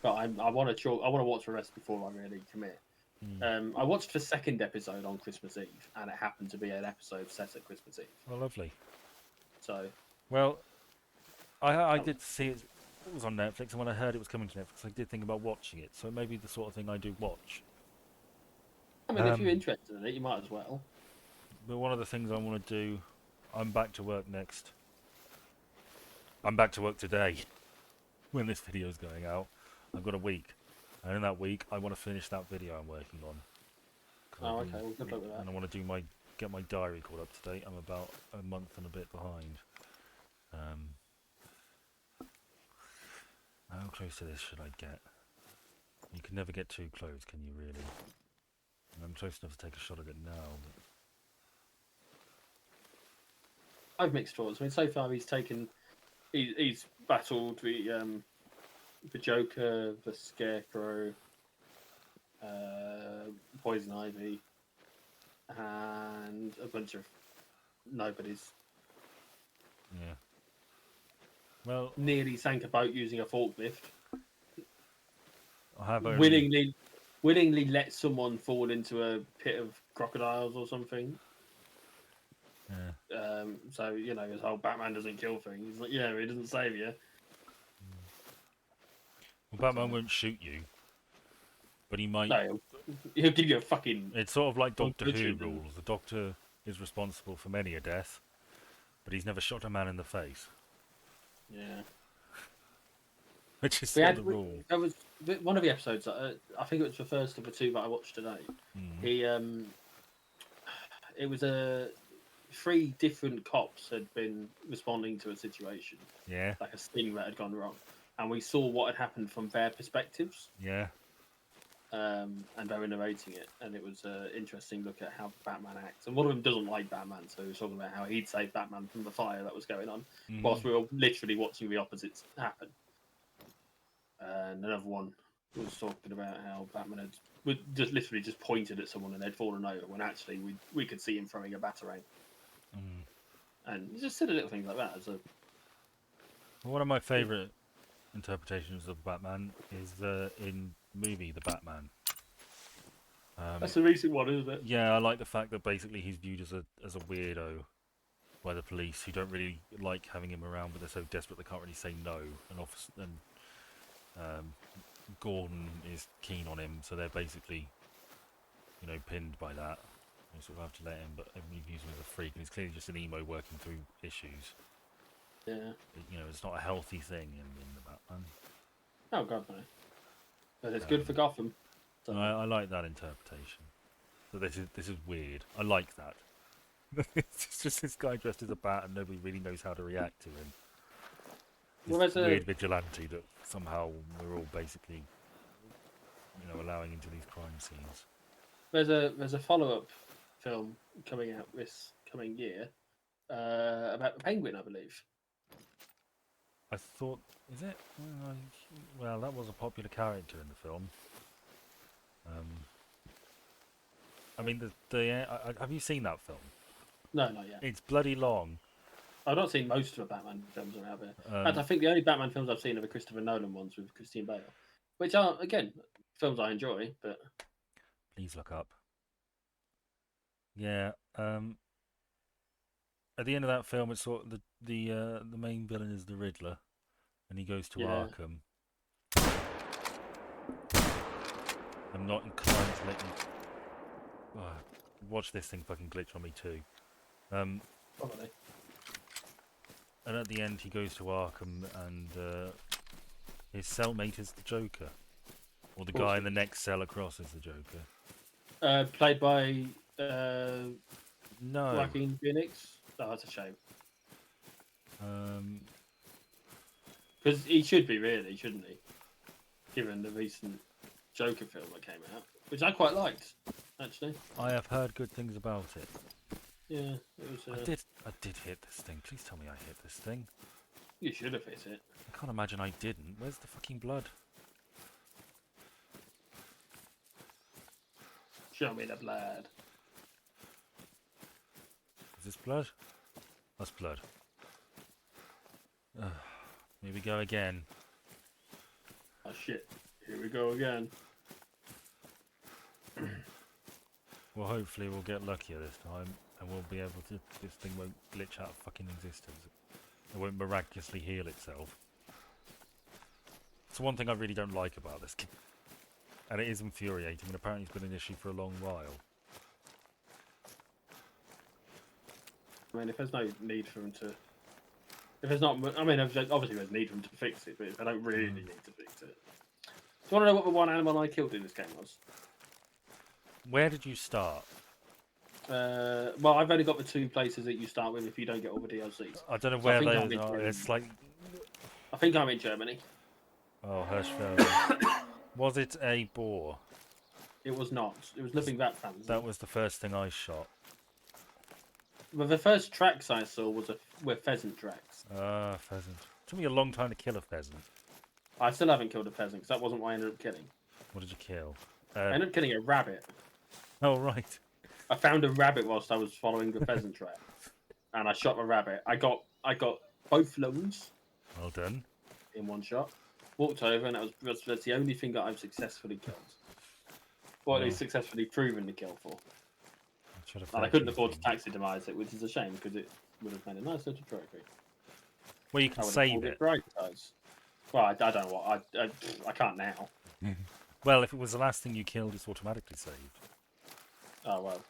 But I want to. I want to watch the rest before I really commit. I watched the second episode on Christmas Eve, and it happened to be an episode set at Christmas Eve. Oh, lovely. So. Well, I did see it. It was on Netflix, and when I heard it was coming to Netflix, I did think about watching it. So it may be the sort of thing I do watch. I mean, if you're interested in it, you might as well. But one of the things I want to do, I'm back to work next. I'm back to work today. When this video is going out, I've got a week, and in that week, I want to finish that video I'm working on. Oh, okay. Well, good luck with that. And I want to get my diary called up to date. I'm about a month and a bit behind. How close to this should I get? You can never get too close, can you really? I'm close enough to take a shot at it now. But... I've mixed thoughts. I mean, so far he's battled the Joker, the Scarecrow, Poison Ivy, and a bunch of nobodies. Yeah. Well, nearly sank a boat using a forklift. I have only... willingly let someone fall into a pit of crocodiles or something. Yeah. So his whole Batman doesn't kill thing. He's like, yeah, he doesn't save you. Well, Batman won't shoot you, but he might. No, he'll give you a fucking. It's sort of like Doctor Who rules. The Doctor is responsible for many a death, but he's never shot a man in the face. Yeah. Which is still the rule. There was one of the episodes. I think it was the first of the 2 that I watched today. It was 3 different cops had been responding to a situation. Yeah. Like a sting that had gone wrong, and we saw what had happened from their perspectives. Yeah. And they were narrating it, and it was an interesting look at how Batman acts. And one of them doesn't like Batman, so he was talking about how he'd saved Batman from the fire that was going on, whilst we were literally watching the opposites happen. And another one was talking about how Batman had we just literally just pointed at someone and they'd fallen over when actually we could see him throwing a batarang. And just silly little things like that. One of my favourite interpretations of Batman is in movie The Batman. That's a recent one, isn't it? Yeah, I like the fact that basically he's viewed as a weirdo by the police, who don't really like having him around, but they're so desperate they can't really say no. And Gordon is keen on him, so they're basically, pinned by that. They sort of have to let him, but everybody views him as a freak, and he's clearly just an emo working through issues. Yeah. It's not a healthy thing in the Batman. Oh God, no. But it's good for Gotham. So. I like that interpretation. So this is weird. I like that. It's just this guy dressed as a bat, and nobody really knows how to react to him. This weird vigilante that somehow we're all basically, allowing into these crime scenes. There's a follow-up film coming out this coming year about the Penguin, I believe. I thought, is it? Well, that was a popular character in the film. I mean, have you seen that film? No, not yet. It's bloody long. I've not seen most of the Batman films that are out there. And I think the only Batman films I've seen are the Christopher Nolan ones with Christian Bale, which are, again, films I enjoy, but... Please look up. Yeah. At the end of that film, it's sort of the main villain is the Riddler, and he goes to Arkham. I'm not inclined to let you watch this thing fucking glitch on me too. Probably. And at the end, he goes to Arkham, and his cellmate is the Joker, or the guy in the next cell across is the Joker. Played by no Joaquin Phoenix. Oh, that's a shame. Because he should be, really, shouldn't he? Given the recent Joker film that came out, which I quite liked, actually. I have heard good things about it. Yeah, it was. I did hit this thing. Please tell me I hit this thing. You should have hit it. I can't imagine I didn't. Where's the fucking blood? Show me the blood. Is this blood? That's blood. Here we go again. Oh shit! Here we go again. Well, hopefully we'll get luckier this time, and we'll be able to. This thing won't glitch out of fucking existence. It won't miraculously heal itself. It's one thing I really don't like about this game, and it is infuriating. And apparently, it's been an issue for a long while. I mean, if there's no need for them to, if there's not, I mean, obviously there's need for them to fix it, but if they don't really need to fix it. Do you want to know what the one animal I killed in this game was? Where did you start? Well, I've only got the two places that you start with if you don't get all the DLCs. I don't know where they are. It's like... I think I'm in Germany. Oh, Hirschfeld. Was it a boar? It was not. It was nothing that fancy. That was the first thing I shot. Well, the first tracks I saw were pheasant tracks. Ah, pheasant. It took me a long time to kill a pheasant. I still haven't killed a pheasant because that wasn't what I ended up killing. What did you kill? I ended up killing a rabbit. Oh, right. I found a rabbit whilst I was following the pheasant track, and I shot the rabbit. I got both lungs. Well done. In one shot. Walked over, and that's the only thing that I've successfully killed. Or at least successfully proven to kill for. And I couldn't afford to taxidermise it, which is a shame because it would have made a nice little trophy. Well, you can save it. Well, I don't know what I can't now. Well, if it was the last thing you killed, it's automatically saved. Oh well.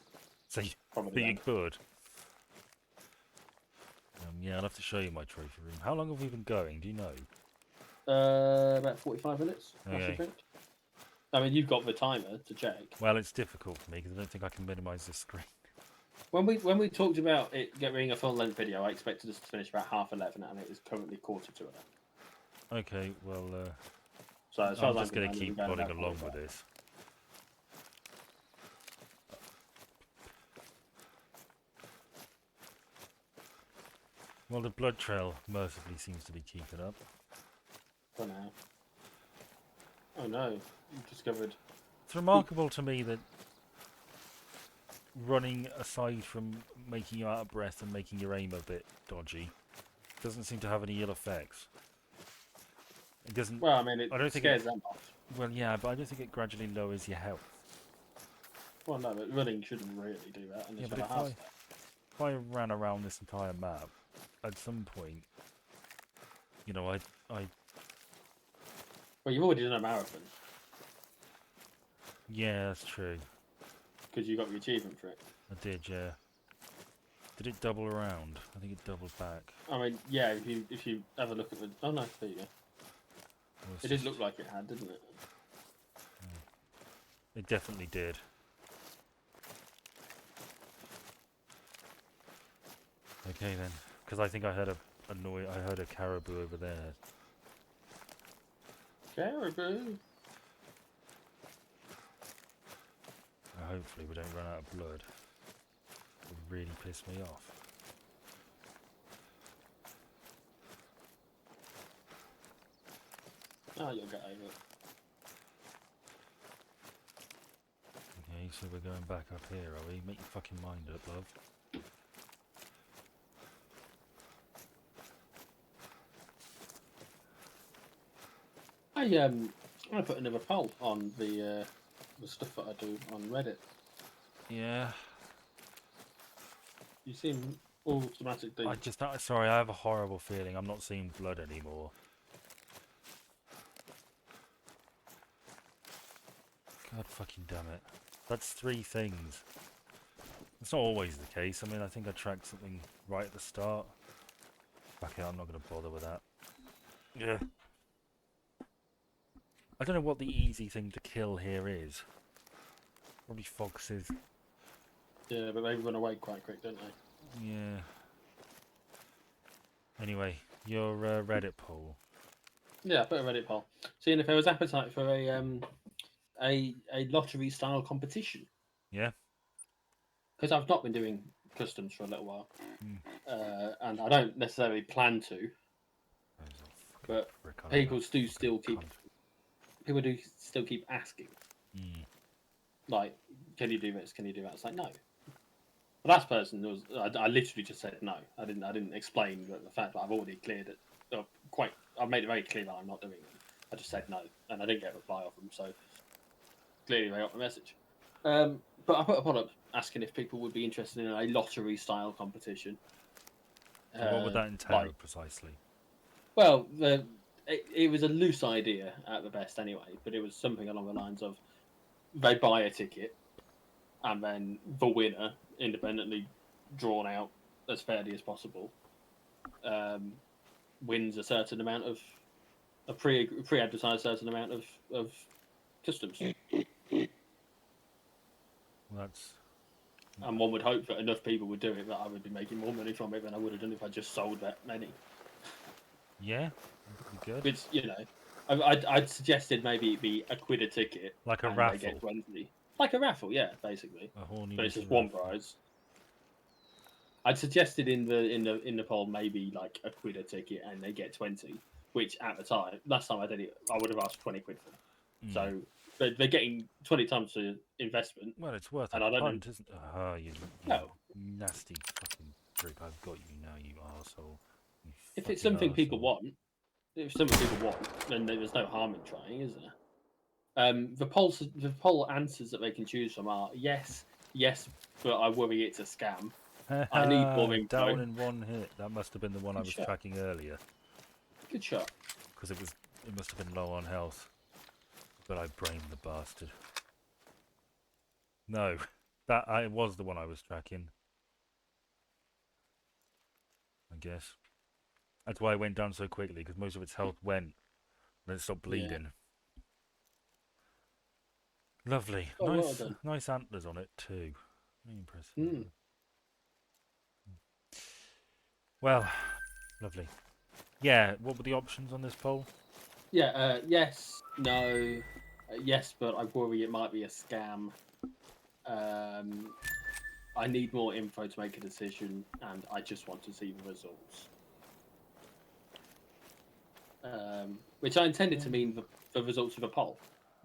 So you could. Yeah, I'll have to show you my trophy room. How long have we been going? Do you know? About 45 minutes. Okay. I mean, you've got the timer to check. Well, it's difficult for me because I don't think I can minimise this screen. When we talked about it being a full length video, I expected us to finish about 11:30, and it is currently 11:45. Okay, well, so as far I'm just going to keep plodding along 45. with this. Well, the blood trail mercifully seems to be keeping up. For now. Oh no, you've discovered It's remarkable to me that running, aside from making you out of breath and making your aim a bit dodgy, doesn't seem to have any ill effects. It doesn't. Well, I mean, it I don't think scares them off. Well, yeah, but I don't think it gradually lowers your health. Well, no, but running shouldn't really do that Yeah, unless but you have a house. if I ran around this entire map, at some point, you know, I Well, you've already done a marathon yeah, that's true. because you got the achievement for it. I did, yeah. Did it double around? I think it doubled back. I mean, yeah, if you have a look at the... Oh, no, there you go. It did look like it had, didn't it? It definitely did. Okay then, because I think I heard I heard a caribou over there. Caribou. Hopefully we don't run out of blood. It would really piss me off. Oh, you'll get over it. Okay, so we're going back up here, are we? Make your fucking mind up, love. I put another poll on the stuff that I do on Reddit. Yeah. You seem automatically... Sorry, I have a horrible feeling I'm not seeing blood anymore. God fucking damn it. That's 3 things. It's not always the case. I mean, I think I tracked something right at the start. Okay, I'm not going to bother with that. Yeah. I don't know what the easy thing to kill here is. Probably foxes. Yeah, but they run away quite quick, don't they? Yeah. Anyway, your Reddit poll. Yeah, I put a Reddit poll. Seeing if there was appetite for a lottery style competition. Yeah. Because I've not been doing customs for a little while, and I don't necessarily plan to. But people do still keep asking, like, "Can you do this? Can you do that?" It's like, no. The last person was I literally just said no. I didn't explain the fact that I've already cleared it. I've made it very clear that I'm not doing it. I just said no, and I didn't get a reply off them. So clearly they got the message. But I put a poll up asking if people would be interested in a lottery style competition. So what would that entail precisely? Well, it was a loose idea at the best anyway, but it was something along the lines of they buy a ticket and then the winner, independently drawn out as fairly as possible, wins a certain amount of a pre-advertised certain amount of customs. Well, that's... And one would hope that enough people would do it that I would be making more money from it than I would have done if I just sold that many. Yeah, good. Which, you know, I'd suggested maybe it be a quid a ticket. Like a and raffle. They get 20. Like a raffle, yeah, basically. But it's just one prize. I'd suggested in the poll maybe like a quid a ticket and they get 20, which at the time, last time I did it, I would have asked 20 quid for. So they're getting 20 times the investment. Well, it's worth and a I don't punt, know. isn't it? Oh, you No. nasty fucking prick. I've got you now, you arsehole. If it's something people want, then there's no harm in trying, is there? The poll answers that they can choose from are yes, but I worry it's a scam. I need more info. Down in one hit. That must have been the one I was tracking earlier. Good shot. Because it must have been low on health. But I brained the bastard. No, it was the one I was tracking. I guess. That's why it went down so quickly, because most of its health went. And then it stopped bleeding. Yeah. Lovely. Oh, nice antlers on it too. Very impressive. Well, lovely. Yeah, what were the options on this poll? Yeah, yes, no, yes, but I worry it might be a scam. I need more info to make a decision, and I just want to see the results. Which I intended to mean the results of a poll.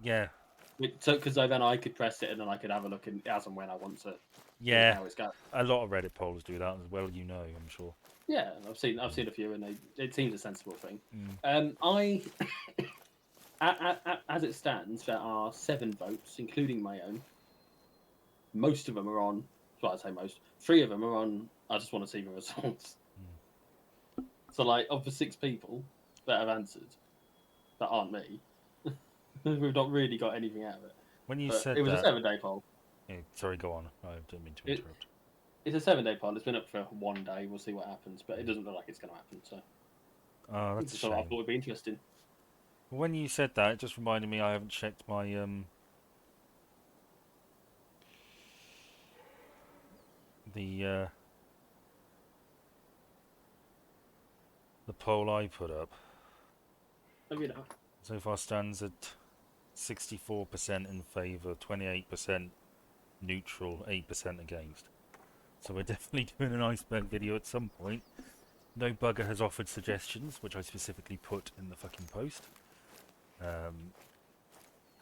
Yeah. So because then I could press it and then I could have a look as and when I want to see Yeah, how it's going. a lot of Reddit polls do that as well. You know, I'm sure. Yeah, I've seen a few, and it seems a sensible thing. Mm. I, as it stands, there are 7 votes, including my own. Most of them are on. Well, I say most. 3 of them are on. I just want to see the results. So, like, of the 6 people that have answered, that aren't me, we've not really got anything out of it. When you But said it was a that, 7-day poll. yeah, sorry, go on. I didn't mean to It, interrupt. it's a 7-day poll. It's been up for 1 day. We'll see what happens, but it doesn't look like it's going to happen. So, Oh, that's a so I thought shame. it'd be interesting. Well, when you said that, it just reminded me I haven't checked my the the poll I put up. Have you know? So far stands at 64% in favour, 28% neutral, 8% against. So we're definitely doing an iceberg video at some point. No bugger has offered suggestions, which I specifically put in the fucking post.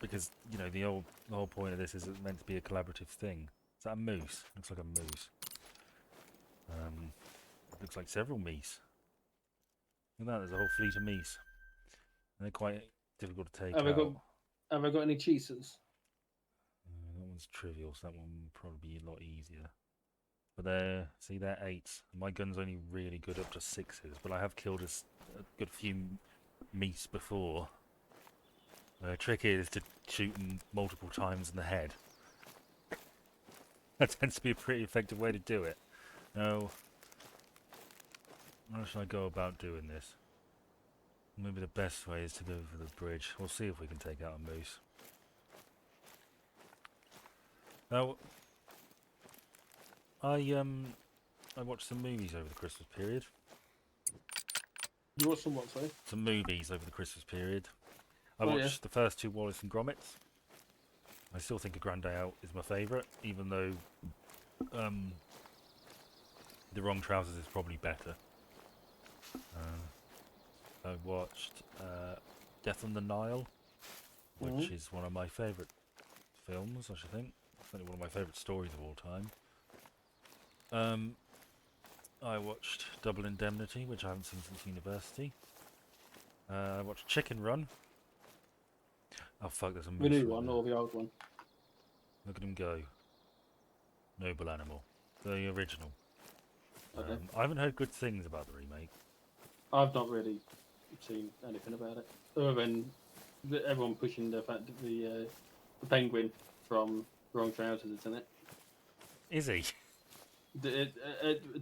Because, you know, the whole point of this is it's meant to be a collaborative thing. Is that a moose? Looks like a moose. Looks like several meese. Look at that, there's a whole fleet of meese. And they're quite difficult to take out. Have I got any cheeses? That one's trivial, so that one will probably be a lot easier. But there, see, they're 8s. My gun's only really good up to 6s, but I have killed a good few meese before. The trick is to shoot them multiple times in the head. That tends to be a pretty effective way to do it. Now, how should I go about doing this? Maybe the best way is to go for the bridge. We'll see if we can take out a moose. Now, I watched some movies over the Christmas period. You watched some what, sorry? Some movies over the Christmas period. I watched the first 2 Wallace and Gromits. I still think A Grand Day Out is my favourite, even though The Wrong Trousers is probably better. I watched Death on the Nile, which is one of my favourite films, I should think. Certainly one of my favourite stories of all time. I watched Double Indemnity, which I haven't seen since university. I watched Chicken Run. Oh fuck, there's a moose. The new one or the old one? Look at him go. Noble animal. The original. Okay. I haven't heard good things about the remake. I've not really seen anything about it, other than everyone pushing the fact that the penguin from Wrong Trousers is in it. Is he?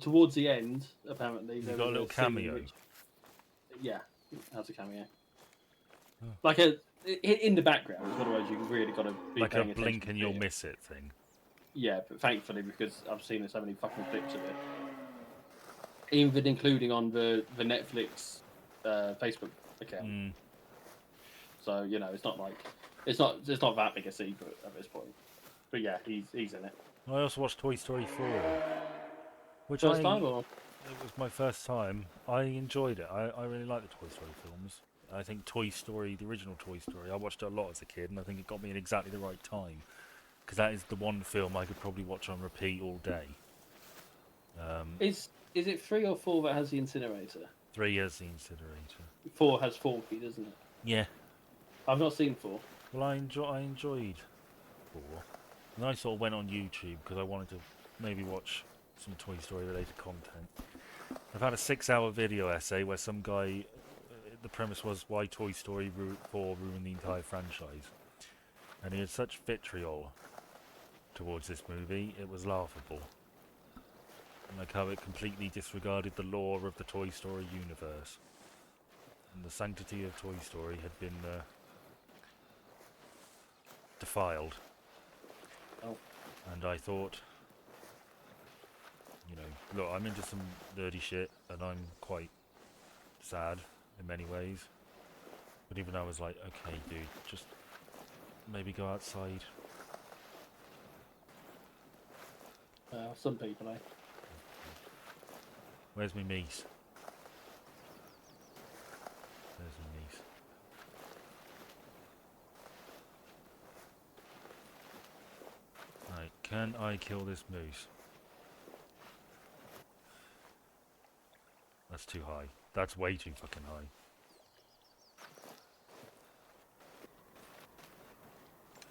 Towards the end, apparently, He's got a little cameo. Yeah, has a cameo. Oh. Like in the background, otherwise you really got to be like paying a blink and you'll miss it thing. Yeah, but thankfully, because I've seen so many fucking clips of it, even including on the Netflix Facebook account. So you know, it's not like it's not that big a secret at this point. But yeah, he's in it. I also watched Toy Story 4, which first time, or? It was my first time. I enjoyed it. I really like the Toy Story films. I think Toy Story, the original Toy Story, I watched it a lot as a kid, and I think it got me at exactly the right time. Because that is the one film I could probably watch on repeat all day. Is it 3 or 4 that has the incinerator? 3 has the incinerator. 4 has Forky, doesn't it? Yeah. I've not seen 4. Well, I enjoyed 4. And I sort of went on YouTube because I wanted to maybe watch some Toy Story related content. I've had a 6-hour video essay where some guy, the premise was why Toy Story 4 ruined the entire franchise. And he had such vitriol towards this movie, it was laughable. Like how it completely disregarded the lore of the Toy Story universe. And the sanctity of Toy Story had been defiled. Oh. And I thought, you know, look, I'm into some nerdy shit, and I'm quite sad in many ways. But even I was like, okay, dude, just maybe go outside. Some people, eh? Where's my meese? There's my meese. Can I kill this moose? That's too high. That's way too fucking high.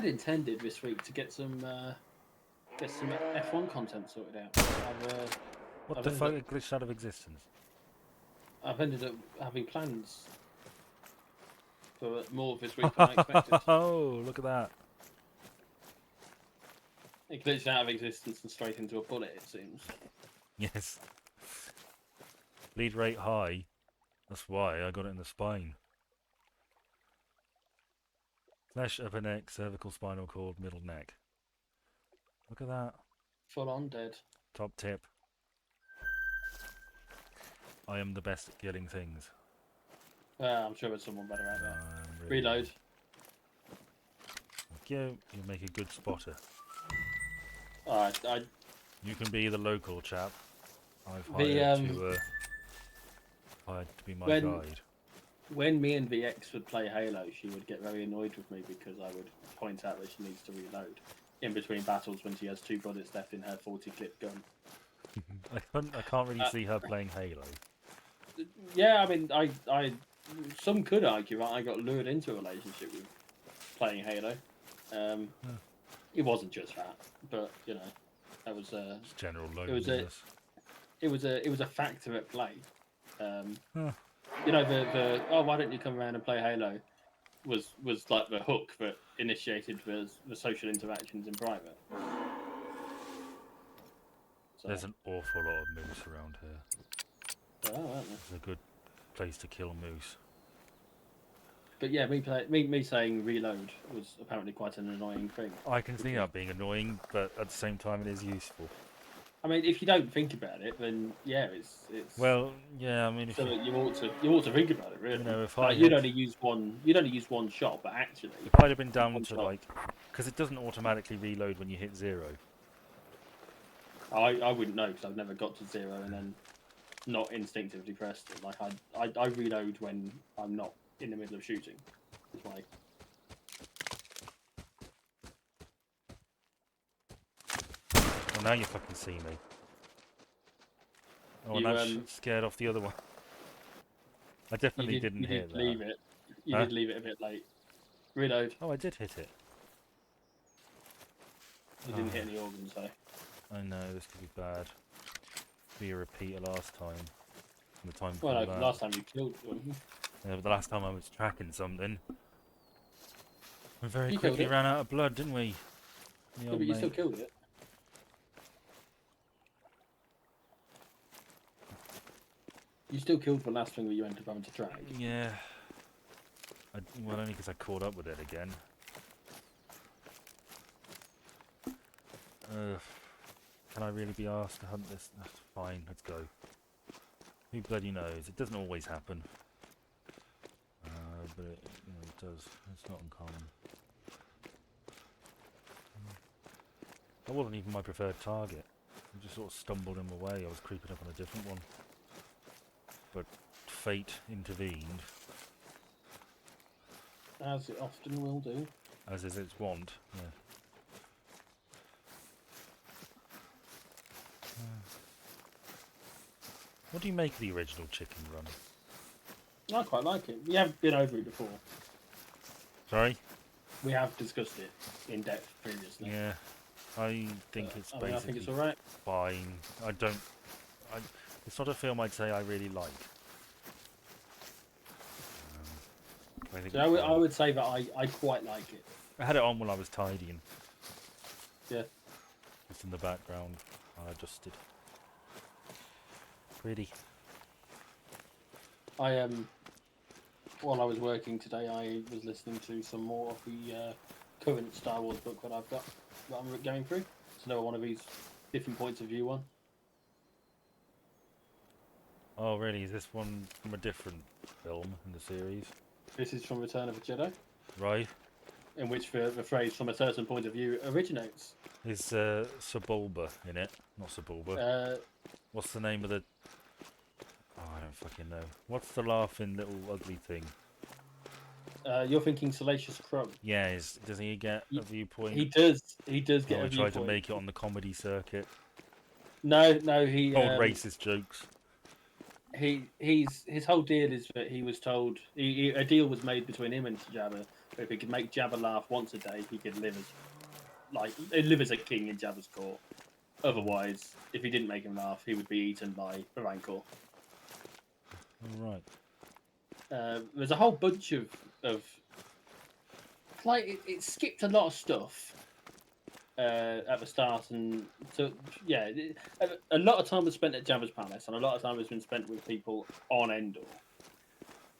I intended this week to get some F1 content sorted out. What the fuck? It glitched out of existence. I've ended up having plans for more this week than I expected. Oh, look at that. It glitched out of existence and straight into a bullet, it seems. Yes. Bleed rate high. That's why I got it in the spine. Flesh, upper neck, cervical, spinal cord, middle neck. Look at that. Full on dead. Top tip. I am the best at killing things. I'm sure there's someone better at that. Really Reload. Thank you. You'll make a good spotter. Alright, You can be the local chap. I've The, hired to be my when- guide. when me and VX would play Halo, she would get very annoyed with me because I would point out that she needs to reload in between battles when she has 2 bullets left in her 40 clip gun. I can't really see her playing Halo. Yeah, I mean, some could argue that I got lured into a relationship with playing Halo. It wasn't just that, but you know, that was It's general it was loneliness. it was a factor at play. You know, the oh, why don't you come around and play Halo was like the hook that initiated the social interactions in private. So, There's an awful lot of moose around here. oh, aren't there? It's a good place to kill moose. But yeah, me saying reload was apparently quite an annoying thing. I can see that being annoying, but at the same time it is useful. I mean, if you don't think about it, then yeah, it's. Well, yeah, I mean, if So you ought to think about it, really. you know, if Like, I you'd had- only use one shot, but actually, if I'd have been down one to shot. like, because it doesn't automatically reload when you hit 0. I wouldn't know because I've never got to 0 and then not instinctively pressed it. Like I reload when I'm not in the middle of shooting. It's like Well, now you fucking see me. Oh, and You, that scared off the other one. I definitely didn't you hit did that. leave it. You Huh? did leave it a bit late. Reload. Oh, I did hit it. You didn't hit any organs though. I know, this could be bad. Be a repeat of last time. The time Well, no, before that. last time you killed one. Yeah, but the last time I was tracking something, we very You killed quickly it. ran out of blood, didn't we? The Yeah, old but you still mate. killed it. You still killed the last thing that you ended up having to drag. Yeah. Well, only because I caught up with it again. Can I really be asked to hunt this? That's fine, let's go. Who bloody knows? It doesn't always happen. But it, it does. It's not uncommon. That wasn't even my preferred target. I just sort of stumbled him away. I was creeping up on a different one. But fate intervened, As it often will do. as is its wont. Yeah. What do you make of the original Chicken Run? I quite like it. We have been over it before. Sorry? We have discussed it in depth previously. Yeah. I think it's I basically mean, I think it's alright. fine. It's not a film I'd say I really like. I think So it's I fine. would say that I quite like it. I had it on while I was tidying. Yeah. Just in the background. I adjusted. Pretty. While I was working today, I was listening to some more of the current Star Wars book that I've got that I'm going through. It's another one of these different points of view one. Oh, really? Is this one from a different film in the series? This is from Return of the Jedi, Right. in which the phrase "from a certain point of view" originates. Is Sebulba in it? Not Sebulba. What's the name of the... Oh, I don't fucking know. What's the laughing little ugly thing? You're thinking Salacious Crumb. Yeah, doesn't he get a viewpoint? He does. He does get Oh, a he tried viewpoint. to make it on the comedy circuit. No, he Old racist jokes. his whole deal is that he was told a deal was made between him and Jabba. That if he could make Jabba laugh once a day, he could live as a king in Jabba's court. Otherwise, if he didn't make him laugh, he would be eaten by the Rancor. All right. There's a whole bunch of like it skipped a lot of stuff at the start, and so yeah, a lot of time was spent at Jabba's palace, and a lot of time has been spent with people on Endor.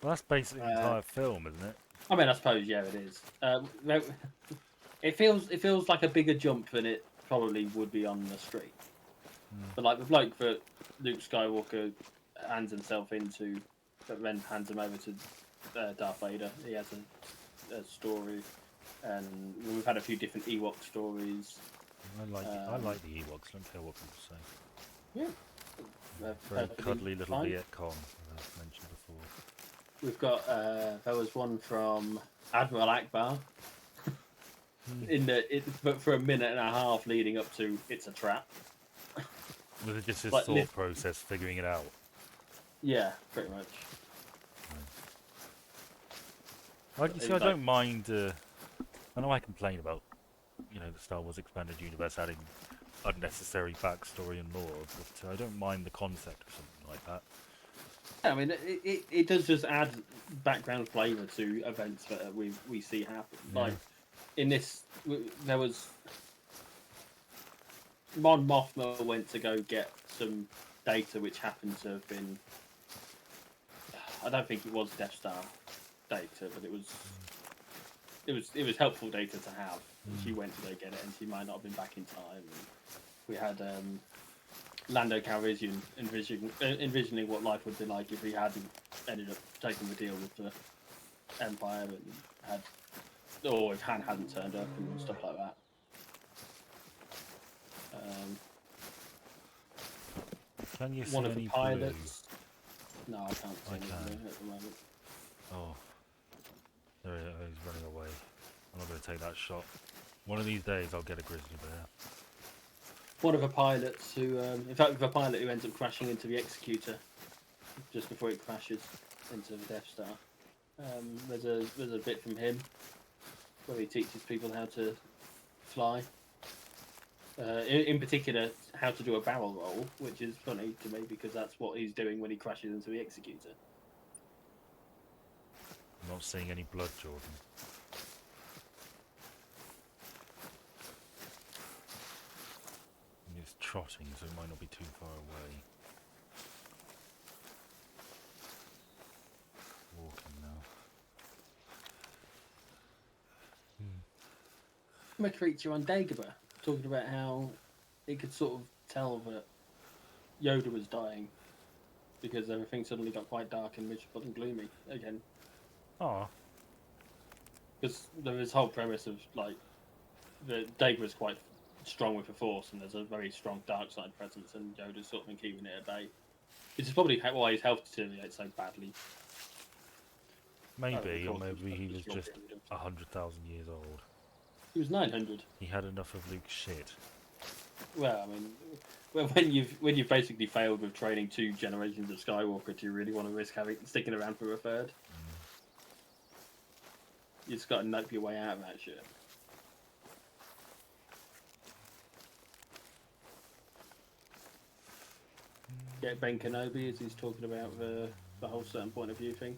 Well, that's basically the entire film, isn't it? I mean, I suppose yeah, it is. It feels like a bigger jump than it probably would be on the street. But like the bloke that Luke Skywalker hands himself into, but then hands him over to Darth Vader. He has a story, and we've had a few different Ewok stories. I like the Ewoks. Don't care what people say. Yeah, Very cuddly little fine. Viet Cong, as I've mentioned before. We've got there was one from Admiral Akbar. But for a minute and a half leading up to it's a trap. Was it just his Like, thought process figuring it out? Yeah, pretty much. You see, I don't mind. I know I complain about, the Star Wars expanded universe adding unnecessary backstory and lore, but I don't mind the concept of something like that. Yeah, I mean, it does just add background flavour to events that we see happen. Yeah. Like in this, there was Mon Mothma went to go get some data which happened to have been. I don't think it was Death Star data, but it was helpful data to have. She went to go get it, and she might not have been back in time. And we had Lando Calrissian envisioning what life would be like if he hadn't ended up taking the deal with the Empire and or if Han hadn't turned up and stuff like that. Can you see One of any the pilots. No, I can't see anything at the moment. Oh, there he is, he's running away. I'm not going to take that shot. One of these days I'll get a grizzly bear. One of the pilots who, in fact, the pilot who ends up crashing into the Executor just before it crashes into the Death Star. There's a bit from him where he teaches people how to fly. In particular, how to do a barrel roll, which is funny to me because that's what he's doing when he crashes into the Executor. I'm not seeing any blood, Jordan. He's trotting, so it might not be too far away. Walking now. I'm a creature on Dagobah, talking about how it could sort of tell that Yoda was dying because everything suddenly got quite dark and miserable and gloomy again. Ah, Because there was this whole premise of like the Dagobah is quite strong with the Force, and there's a very strong dark side presence, and Yoda's sort of been keeping it at bay, which is probably why his health deteriorates so badly. maybe, or maybe he was just 100,000 years old. He was 900. He had enough of Luke's shit. Well, I mean, when you've basically failed with training 2 generations of Skywalker, do you really want to risk sticking around for a third? You just got to nope your way out of that shit. Get Ben Kenobi as he's talking about the whole certain point of view thing.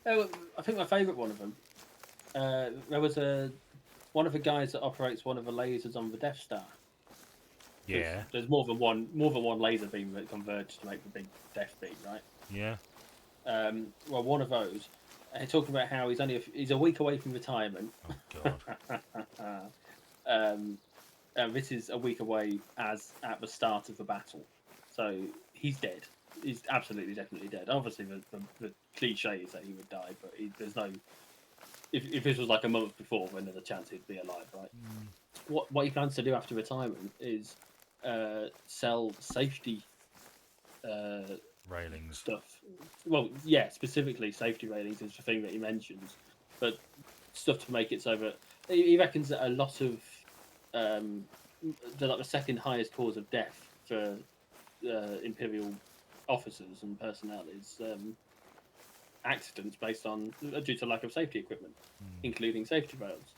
Oh, I think my favourite one of them. There was one of the guys that operates one of the lasers on the Death Star. Yeah. There's more than one laser beam that converge to make the big Death beam, right? Yeah. Well, one of those. He talked about how he's a week away from retirement. Oh God. This is a week away as at the start of the battle, so he's dead. He's absolutely definitely dead. Obviously, the cliche is that he would die, but if this was like a month before, then there's a chance he'd be alive, right? What he plans to do after retirement is sell safety Railings. stuff. Well, yeah, specifically safety railings is the thing that he mentions, but stuff to make it so that he reckons that a lot of the second highest cause of death for Imperial officers and personnel is accidents based on due to lack of safety equipment, including safety rails.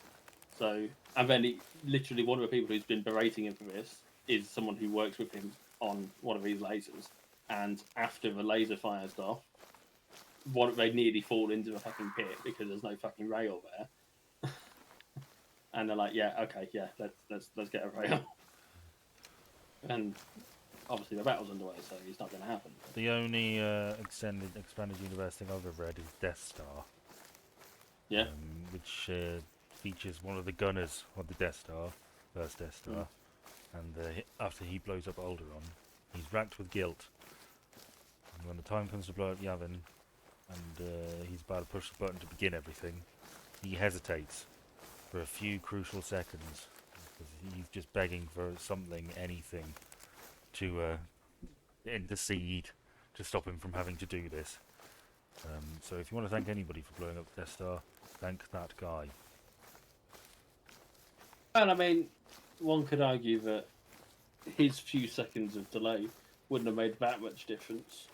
So, and then literally one of the people who's been berating him for this is someone who works with him on one of these lasers. And after the laser fires off, they nearly fall into a fucking pit because there's no fucking rail there. And they're like, yeah, okay, yeah, let's get a rail. And obviously the battle's underway, so it's not going to happen. The only expanded universe thing I've ever read is Death Star. Yeah. Which features one of the gunners of the Death Star, first Death Star, and after he blows up Alderaan, he's racked with guilt. And when the time comes to blow up Yavin, and he's about to push the button to begin everything, he hesitates for a few crucial seconds, because he's just begging for something, anything, to intercede to stop him from having to do this. So if you want to thank anybody for blowing up the Death Star, thank that guy. And I mean, one could argue that his few seconds of delay wouldn't have made that much difference.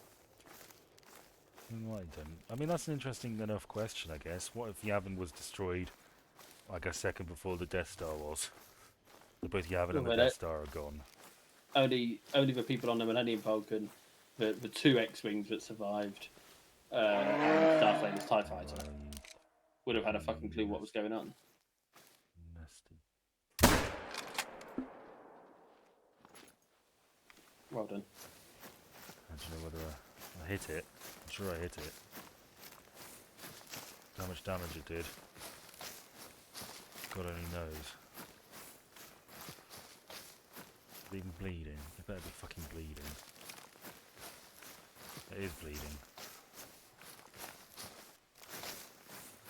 No, I don't. I mean, that's an interesting enough question, I guess. What if Yavin was destroyed, like a second before the Death Star was? So both Yavin and the Death Star are gone. Only the people on the Millennium Falcon, the two X-Wings that survived, and Darth Vader's TIE Fighter, would have had a fucking clue what was going on. Nasty. Well done. I don't know whether I hit it. I'm sure I hit it. How much damage it did, God only knows. Is it even bleeding? It better be fucking bleeding. It is bleeding.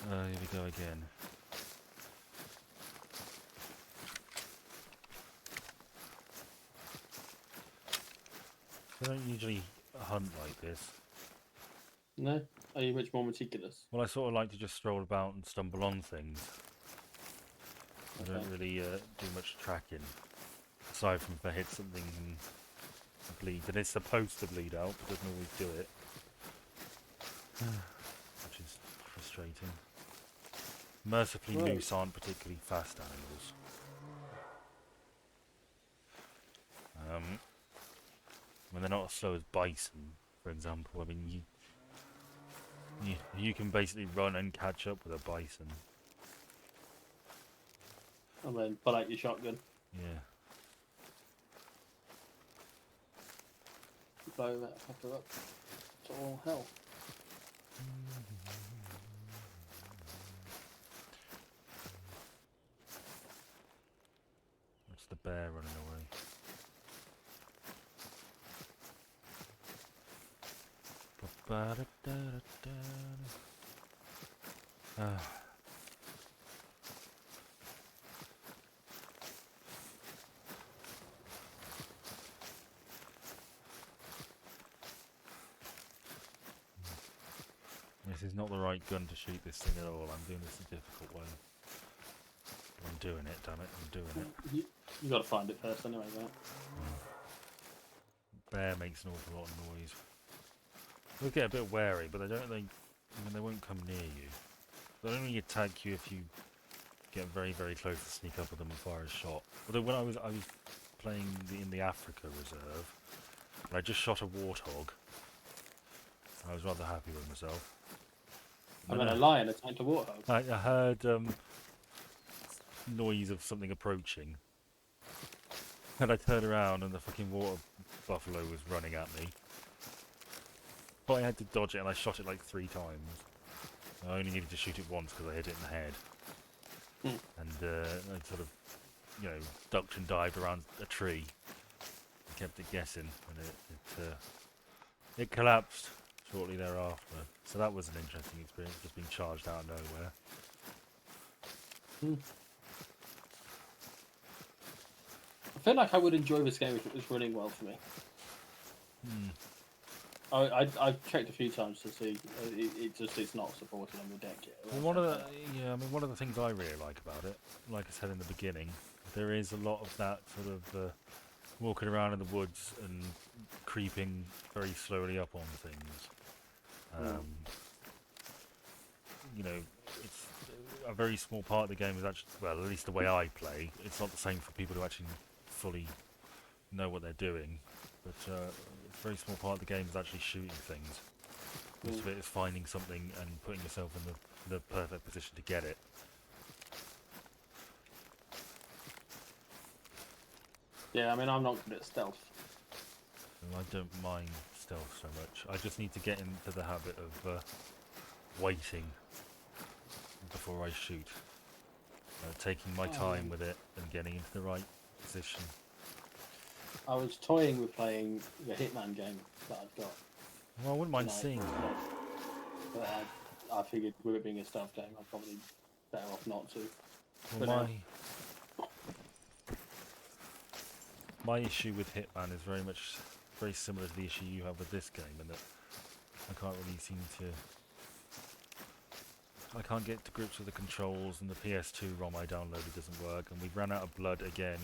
Here we go again. I don't usually hunt like this. No? Are you much more meticulous? Well, I sort of like to just stroll about and stumble on things. I don't really do much tracking, aside from if I hit something and it bleeds. And it's supposed to bleed out, but doesn't always do it. Which is frustrating. Mercifully, moose aren't particularly fast animals. When they're not as slow as bison, for example. I mean, you can basically run and catch up with a bison. And then pull out your shotgun. Yeah. Blow that fucker up to all hell. That's the bear running away. This is not the right gun to shoot this thing at all. I'm doing this a difficult way. I'm doing it, damn it, I'm doing it. You gotta find it first anyway, right? Bear makes an awful lot of noise. They'll get a bit wary, but they won't come near you. They'll only attack you if you get very, very close to sneak up with them and fire a shot. Although when I was playing in the Africa Reserve, and I just shot a warthog. I was rather happy with myself. And then a lion attacked a warthog. I heard noise of something approaching. And I turned around and the fucking water buffalo was running at me. But I had to dodge it and I shot it like 3 times. I only needed to shoot it once because I hit it in the head. And I sort of, ducked and dived around a tree. And kept it guessing and it collapsed shortly thereafter. So that was an interesting experience, just being charged out of nowhere. I feel like I would enjoy this game if it was running well for me. I've checked a few times to see it's not supported on the deck yet. Well, one of the things I really like about it, like I said in the beginning, there is a lot of that sort of walking around in the woods and creeping very slowly up on things. You know, it's a very small part of the game is actually, well, at least the way I play, it's not the same for people who actually fully know what they're doing, but a very small part of the game is actually shooting things. Most of it is finding something and putting yourself in the perfect position to get it. Yeah, I mean, I'm not good at stealth. And I don't mind stealth so much. I just need to get into the habit of waiting before I shoot. Taking my time with it and getting into the right position. I was toying with playing the Hitman game that I've got. Well, I wouldn't mind tonight, seeing that. but I figured with it being a stealth game, I'm probably better off not to. Well, my issue with Hitman is very similar to the issue you have with this game, in that I can't really seem to. I can't get to grips with the controls, and the PS2 ROM I downloaded doesn't work, and we've ran out of blood again.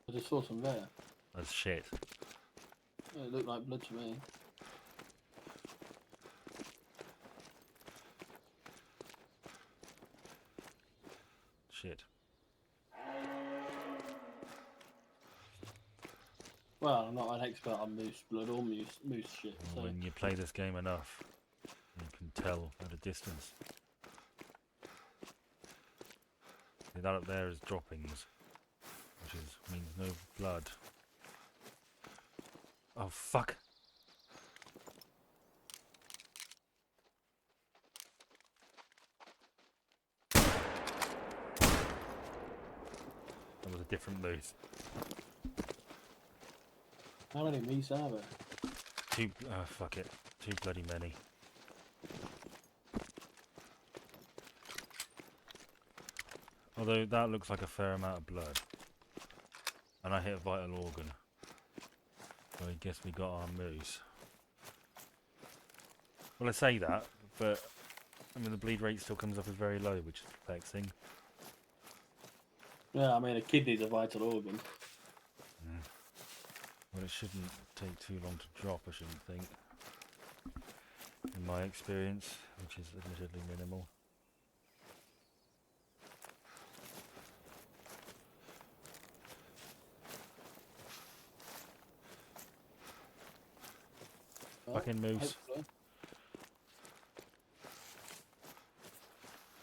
I just saw some there. That's shit. It looked like blood to me. Shit. Well, I'm not an expert on moose blood or moose shit. So. When you play this game enough, you can tell at a distance. See, that up there is droppings, which means no blood. Oh fuck! That was a different moose. How many moose are there? Too fuck it. Too bloody many. Although that looks like a fair amount of blood. And I hit a vital organ. So I guess we got our moose. Well, I say that, but I mean the bleed rate still comes up as very low, which is perplexing. Yeah, I mean a kidney's a vital organ. Well, it shouldn't take too long to drop, I shouldn't think. In my experience, which is admittedly minimal. Well, Fucking moose. hopefully.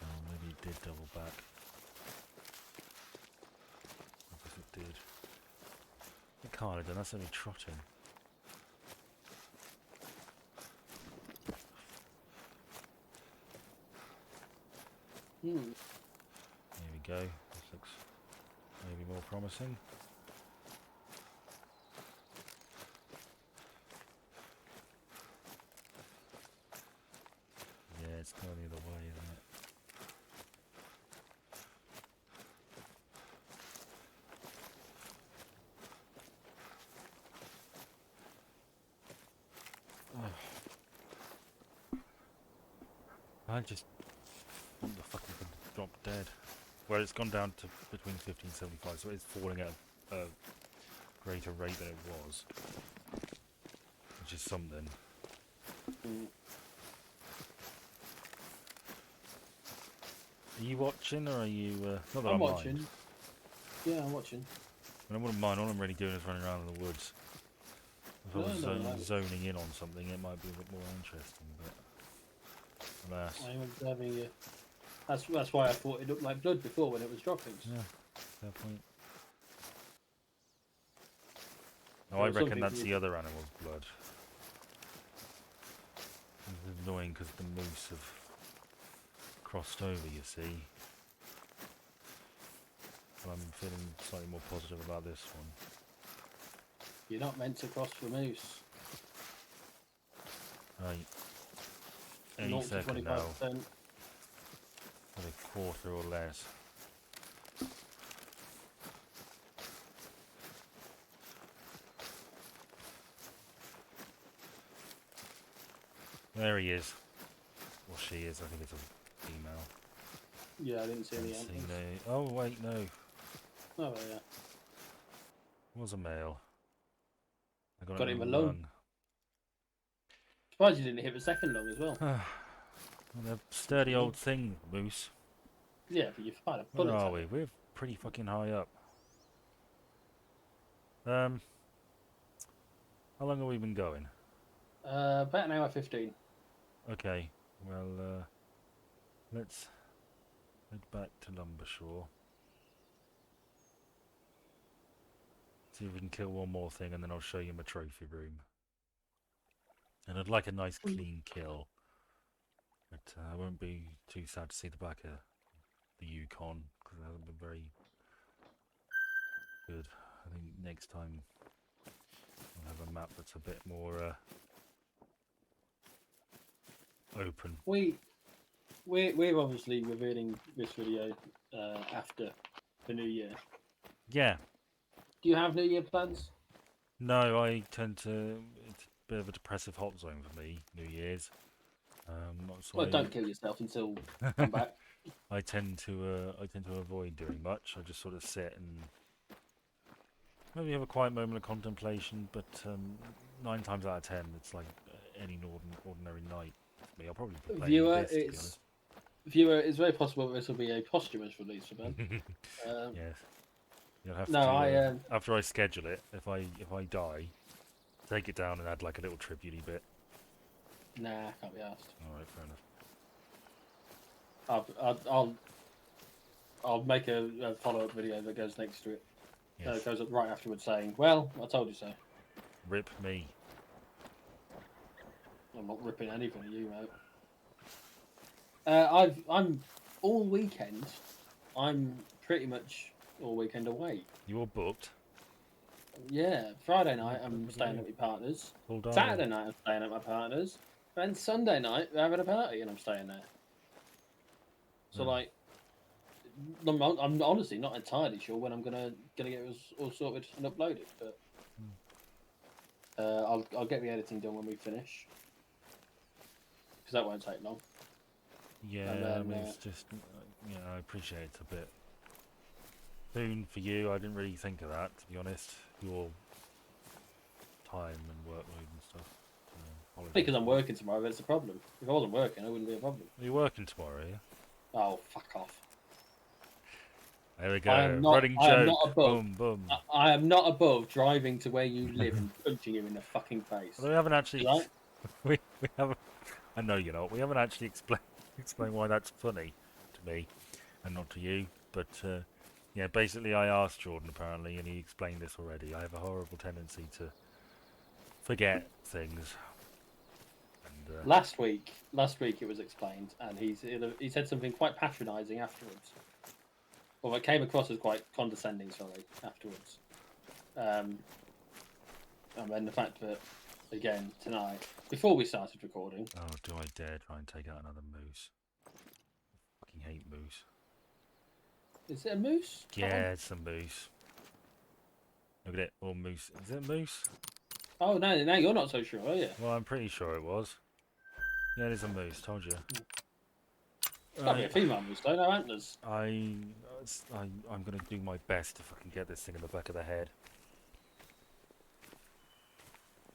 Oh, maybe it did double back. I guess it did. It can't have done, that's only trotting. Here we go. This looks maybe more promising. Yeah, it's going the other way, isn't it? I just want the fucking thing to drop dead. Well, it's gone down to between 50 and 75, so it's falling at a greater rate than it was. Which is something. Are you watching, or are you... not that I'm I watching. mind. Yeah, I'm watching. I wouldn't mind. All I'm really doing is running around in the woods. If I was No. zoning in on something, it might be a bit more interesting, but... Alas. I'm observing you. That's why I thought it looked like blood before when it was droppings. Yeah, fair point. No, Well, I some reckon that's people- the other animal's blood. It's annoying because the moose have crossed over, you see. But I'm feeling slightly more positive about this one. You're not meant to cross the moose. Right. any 0 to second now. 25%. A quarter or less. There he is. Or she is, I think it's a female. Yeah, I didn't see any Can't see answers. no. Oh wait, no. Oh yeah. It was a male. I got Got it him in a the lung. lung. Surprised you didn't hit the second lung as well. And a sturdy old thing, Moose. Yeah, but you fired a Where bullet are at we? it. We're pretty fucking high up. How long have we been going? About an hour 15. Okay, well, let's head back to Lumbershaw. See if we can kill one more thing, and then I'll show you my trophy room. And I'd like a nice clean kill. But I won't be too sad to see the back of the Yukon, because it hasn't been very good. I think next time I'll have a map that's a bit more open. We're obviously revealing this video after the new year. Yeah. Do you have New Year plans? No, I tend to. It's a bit of a depressive hot zone for me, New Year's. So Well, don't kill yourself until come back. I tend to avoid doing much. I just sort of sit and maybe have a quiet moment of contemplation. But 9 times out of 10, it's like any ordinary night for me. I'll probably be playing Viewer, this, to be honest. it's very possible this will be a posthumous release for Ben. Yes. You'll have No, to. After I schedule it, if I die, take it down and add like a little tribute-y bit. Nah, can't be asked. All right, fair enough. I'll make a follow-up video that goes next to it. Yes. Goes up right afterwards saying, "Well, I told you so." Rip me. I'm not ripping anything at you, mate. I'm all weekend. I'm pretty much all weekend away. You're booked. Yeah, Friday night I'm staying at my partner's. Hold on. Saturday night I'm staying at my partner's. And Sunday night we're having a party and I'm staying there. So like, I'm honestly not entirely sure when I'm gonna get it all sorted and uploaded, but I'll get the editing done when we finish because that won't take long. Yeah, then, I mean, it's just, I appreciate it's a bit soon for you. I didn't really think of that, to be honest. Your time and workload and stuff. Because I'm working tomorrow, that's the problem. If I wasn't working, it wouldn't be a problem. Are you working tomorrow, are you? Oh, fuck off. There we go. Running joke. Boom, boom. I am not above driving to where you live and punching you in the fucking face. Well, we haven't actually. Right? we haven't. I know you're not. We haven't actually explained why that's funny to me and not to you. But yeah, basically, I asked Jordan apparently, and he explained this already. I have a horrible tendency to forget things. And, last week it was explained, and he said something quite patronising afterwards. Well, it came across as quite condescending, sorry, afterwards. And then the fact that, again, tonight, before we started recording... Oh, do I dare try and take out another moose? I fucking hate moose. Is it a moose? Yeah, it's a moose. Look at it, all moose. Is it a moose? Oh, no, you're not so sure, are you? Well, I'm pretty sure it was. Yeah, it is a moose, told you. It's got to be a female moose, though, no antlers. I'm going to do my best if I can get this thing in the back of the head.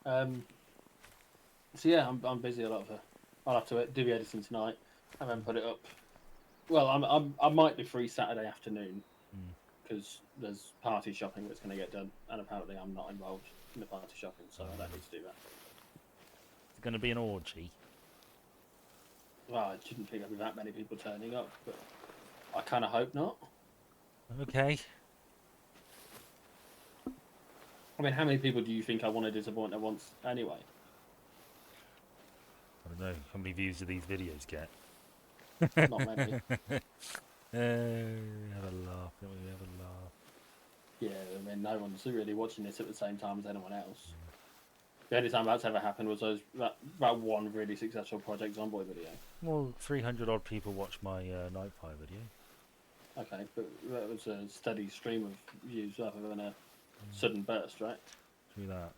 So yeah, I'm busy a lot of it. I'll have to do the editing tonight and then put it up. Well, I might be free Saturday afternoon because there's party shopping that's going to get done, and apparently I'm not involved in the party shopping, so I don't need to do that. It's going to be an orgy. Well, I shouldn't think there'll be that many people turning up, but I kind of hope not. Okay. I mean, how many people do you think I want to disappoint at once anyway? I don't know. How many views do these videos get? Not many. Have a laugh, don't we? Have a laugh. Yeah, I mean, no one's really watching this at the same time as anyone else. The only time that's ever happened was that one really successful Project Zomboid video. Well, 300 odd people watched my Nightfire video. Okay, but that was a steady stream of views rather than a sudden burst, right? Through that.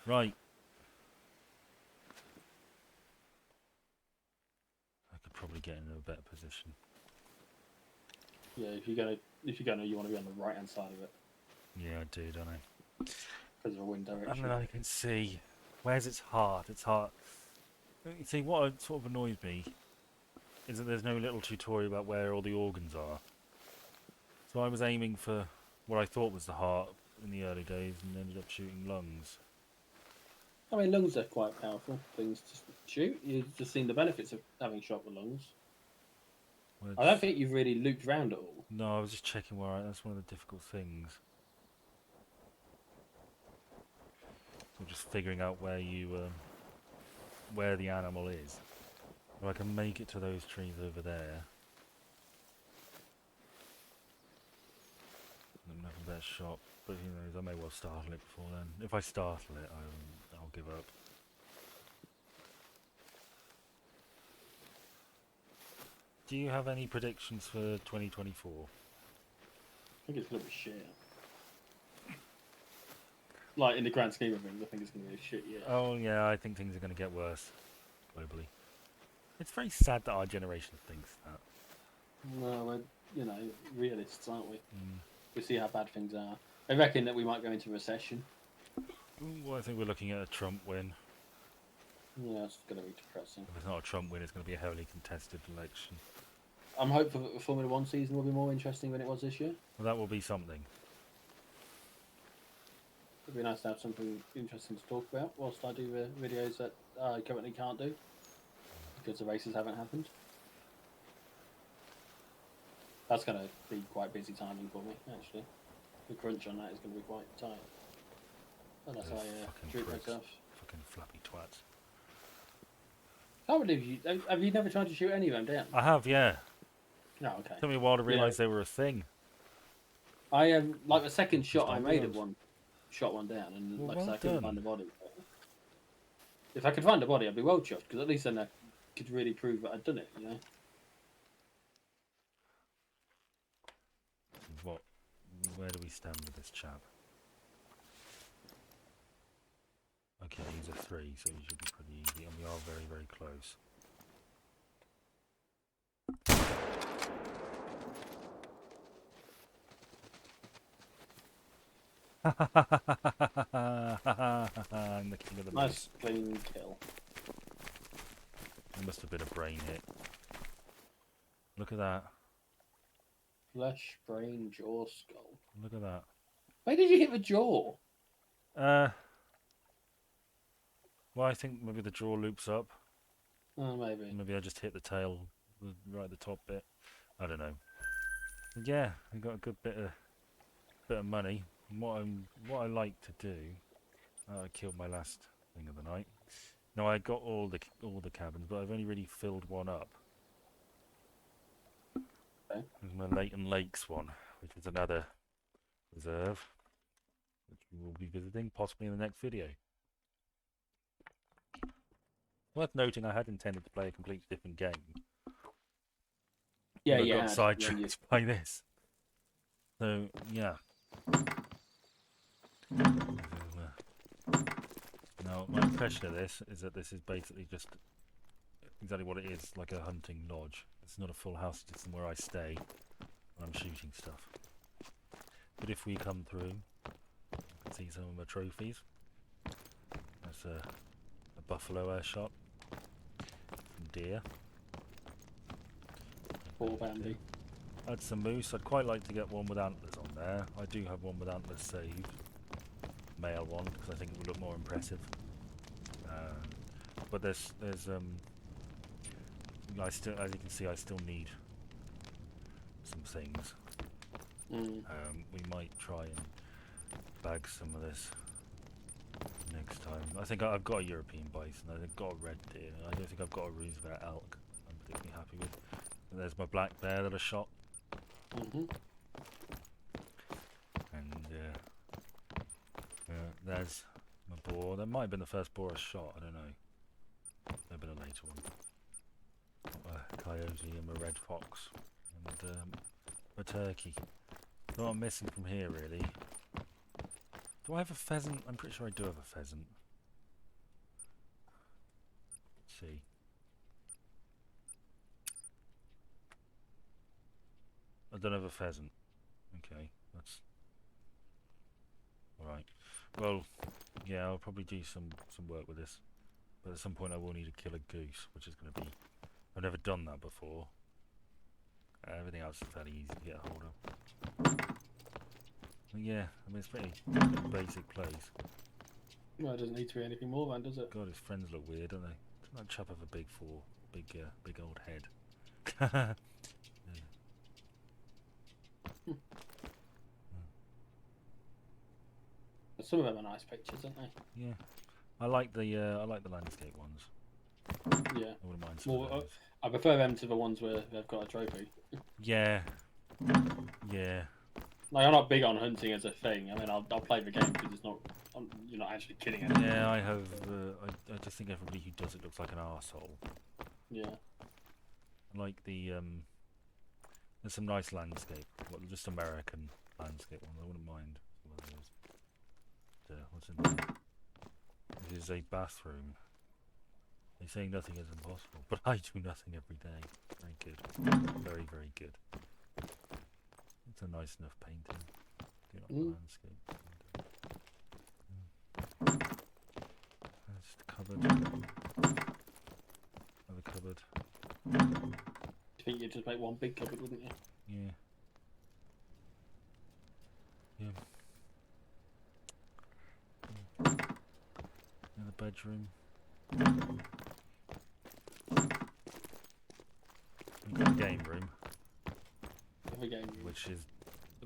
Right. I could probably get into a better position. Yeah, if you're gonna, you want to be on the right hand side of it Yeah, I do, don't I? because of the wind direction. And then I can see where's its heart. Its heart. You see, what sort of annoys me is that there's no little tutorial about where all the organs are. So I was aiming for what I thought was the heart in the early days and ended up shooting lungs. I mean, lungs are quite powerful things to shoot. You've just seen the benefits of having shot the lungs. Well, I don't think you've really looped round it all. no, I was just checking where that's one of the difficult things. So just figuring out where you, where the animal is. If I can make it to those trees over there. I'm gonna have a better shot, but who knows, I may well startle it before then. If I startle it, I'll give up. Do you have any predictions for 2024? I think it's going to be shit. Like, in the grand scheme of things, I think it's going to be a shit year. Oh yeah, I think things are going to get worse globally. It's very sad that our generation thinks that. Well, we're, you know, realists, aren't we? Mm. We see how bad things are. I reckon that we might go into recession. Well, I think we're looking at a Trump win. Yeah, it's going to be depressing. If it's not a Trump win, it's going to be a heavily contested election. I'm hopeful that the Formula 1 season will be more interesting than it was this year. Well, that will be something. It'd be nice to have something interesting to talk about whilst I do the videos that I currently can't do because the races haven't happened. That's going to be quite busy timing for me, actually. The crunch on that is going to be quite tight. Unless Those I fucking treat pricks. myself. Fucking flappy twats. I can't believe you... Have you never tried to shoot any of them down? I have, yeah. No, okay. Took me a while to realise they were a thing. I like the second shot I like made those. of one, shot one down, and Well, like I said, well I couldn't done. find the body. If I could find the body, I'd be well chuffed because at least then I could really prove that I'd done it. You know. What? Where do we stand with this chap? Okay, he's a 3, so he should be pretty easy, and we are very, very close. I'm the king of the Nice clean kill. It must have been a brain hit. Look at that. Flesh, brain, jaw, skull. Look at that. Where did you hit the jaw? Well, I think maybe the jaw loops up. Oh, maybe. Maybe I just hit the tail right at the top bit. I don't know. Yeah, I got a good bit of money. And what I like to do. I killed my last thing of the night. No, I got all the cabins, but I've only really filled one up. Okay. There's my Leighton Lakes one, which is another reserve, which we will be visiting possibly in the next video. Worth noting, I had intended to play a completely different game. Yeah, but I yeah. got sidetracked by this. So yeah. Now, my impression of this is that this is basically just exactly what it is, like a hunting lodge. It's not a full house, it's where I stay when I'm shooting stuff. But if we come through, you can see some of my trophies. That's a buffalo air shot. Some deer. Poor Bambi. Had some moose. I'd quite like to get one with antlers on there. I do have one with antlers saved. Male one, because I think it would look more impressive. But there's I still, as you can see, I still need some things. We might try and bag some of this next time. I think I've got a European bison. I've got a red deer. I don't think I've got a Roosevelt elk. I'm particularly happy with. And there's my black bear that I shot. And there's my boar. That might have been the first boar I shot. I don't know. Might have been a later one. A coyote and a red fox and a turkey. What I'm missing from here, really. Do I have a pheasant? I'm pretty sure I do have a pheasant. Let's see. I don't have a pheasant. Okay, that's alright. Well, yeah, I'll probably do some work with this. But at some point I will need to kill a goose, which is going to be... I've never done that before. Everything else is fairly easy to get a hold of. But yeah, I mean, it's pretty basic plays. Well, it doesn't need to be anything more than, does it? God, his friends look weird, don't they? Doesn't that chap have a big old head? Yeah. Some of them are nice pictures, aren't they? Yeah, I like the landscape ones. Yeah. I wouldn't mind some of those. I prefer them to the ones where they've got a trophy. Yeah, yeah. Like, I'm not big on hunting as a thing. I mean, I'll play the game because it's not, you're not actually killing anything. Yeah, I have. I just think everybody who does it looks like an arsehole. Yeah. I like the there's some nice landscape. Well, just American landscape ones. I wouldn't mind some of those. What's in there? This is a bathroom. They say nothing is impossible, but I do nothing every day. Very good. Very, very good. It's a nice enough painting. Do not landscape. That's the cupboard. Another cupboard. I think you'd just make one big cupboard, wouldn't you? Yeah. Yeah. Another bedroom. We've got a game room, Every game. which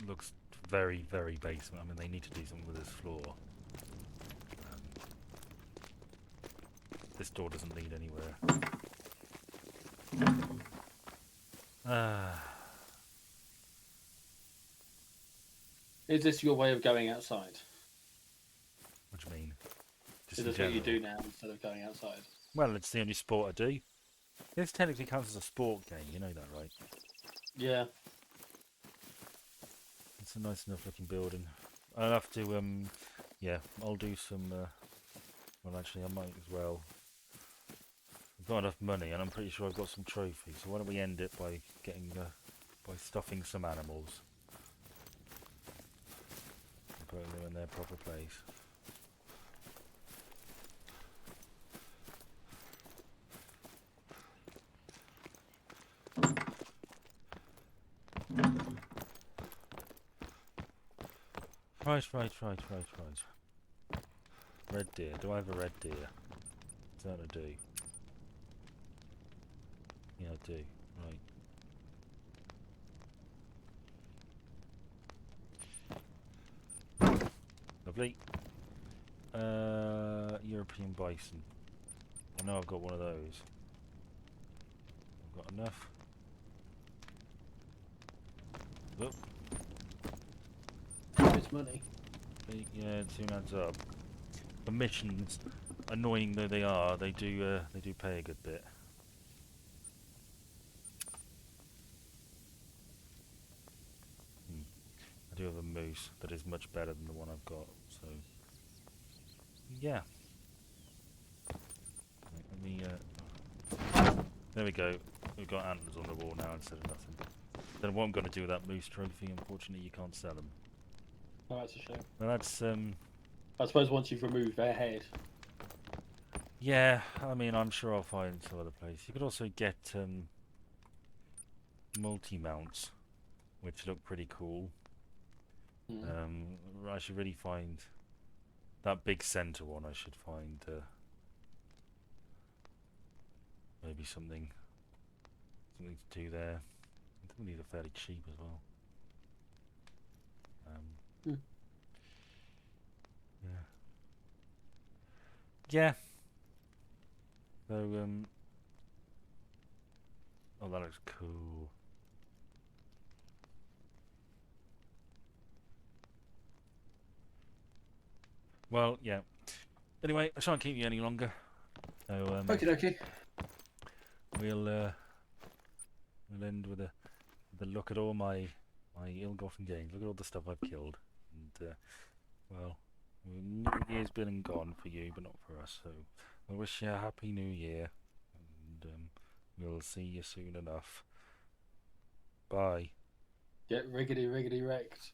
looks very, very basement. I mean, they need to do something with this floor. This door doesn't lead anywhere. Is this your way of going outside? What do you mean? Just Is in this what you general? do now instead of going outside? Well, it's the only sport I do. This technically counts as a sport game, you know that, right? Yeah. It's a nice enough looking building. I'll have to, yeah, I'll do some, well actually I might as well. I've got enough money and I'm pretty sure I've got some trophies, so why don't we end it by getting, by stuffing some animals. And putting them in their proper place. Right. Red deer. Do I have a red deer? That I do. Yeah, I do. Right. Lovely. European bison. I know I've got one of those. I've got enough. Look. It's money. Yeah, it soon adds up. The missions, annoying though they are, they do pay a good bit. I do have a moose that is much better than the one I've got, so yeah. Let me, there we go. We've got antlers on the wall now instead of nothing. Then what I'm going to do with that moose trophy, unfortunately you can't sell them. Oh, that's a shame. Well, that's I suppose once you've removed their head. yeah, I mean, I'm sure I'll find some other place. You could also get multi-mounts, which look pretty cool. I should really find that big center one. I should find maybe something to do there. I think these are fairly cheap as well. Yeah. So oh, that looks cool. Well, yeah. Anyway, I shan't keep you any longer. So Okie dokie. we'll end with a look at all my ill-gotten gains. Look at all the stuff I've killed, and well, New Year's been and gone for you, but not for us. So I wish you a happy New Year, and we'll see you soon enough. Bye. Get riggedy wrecked.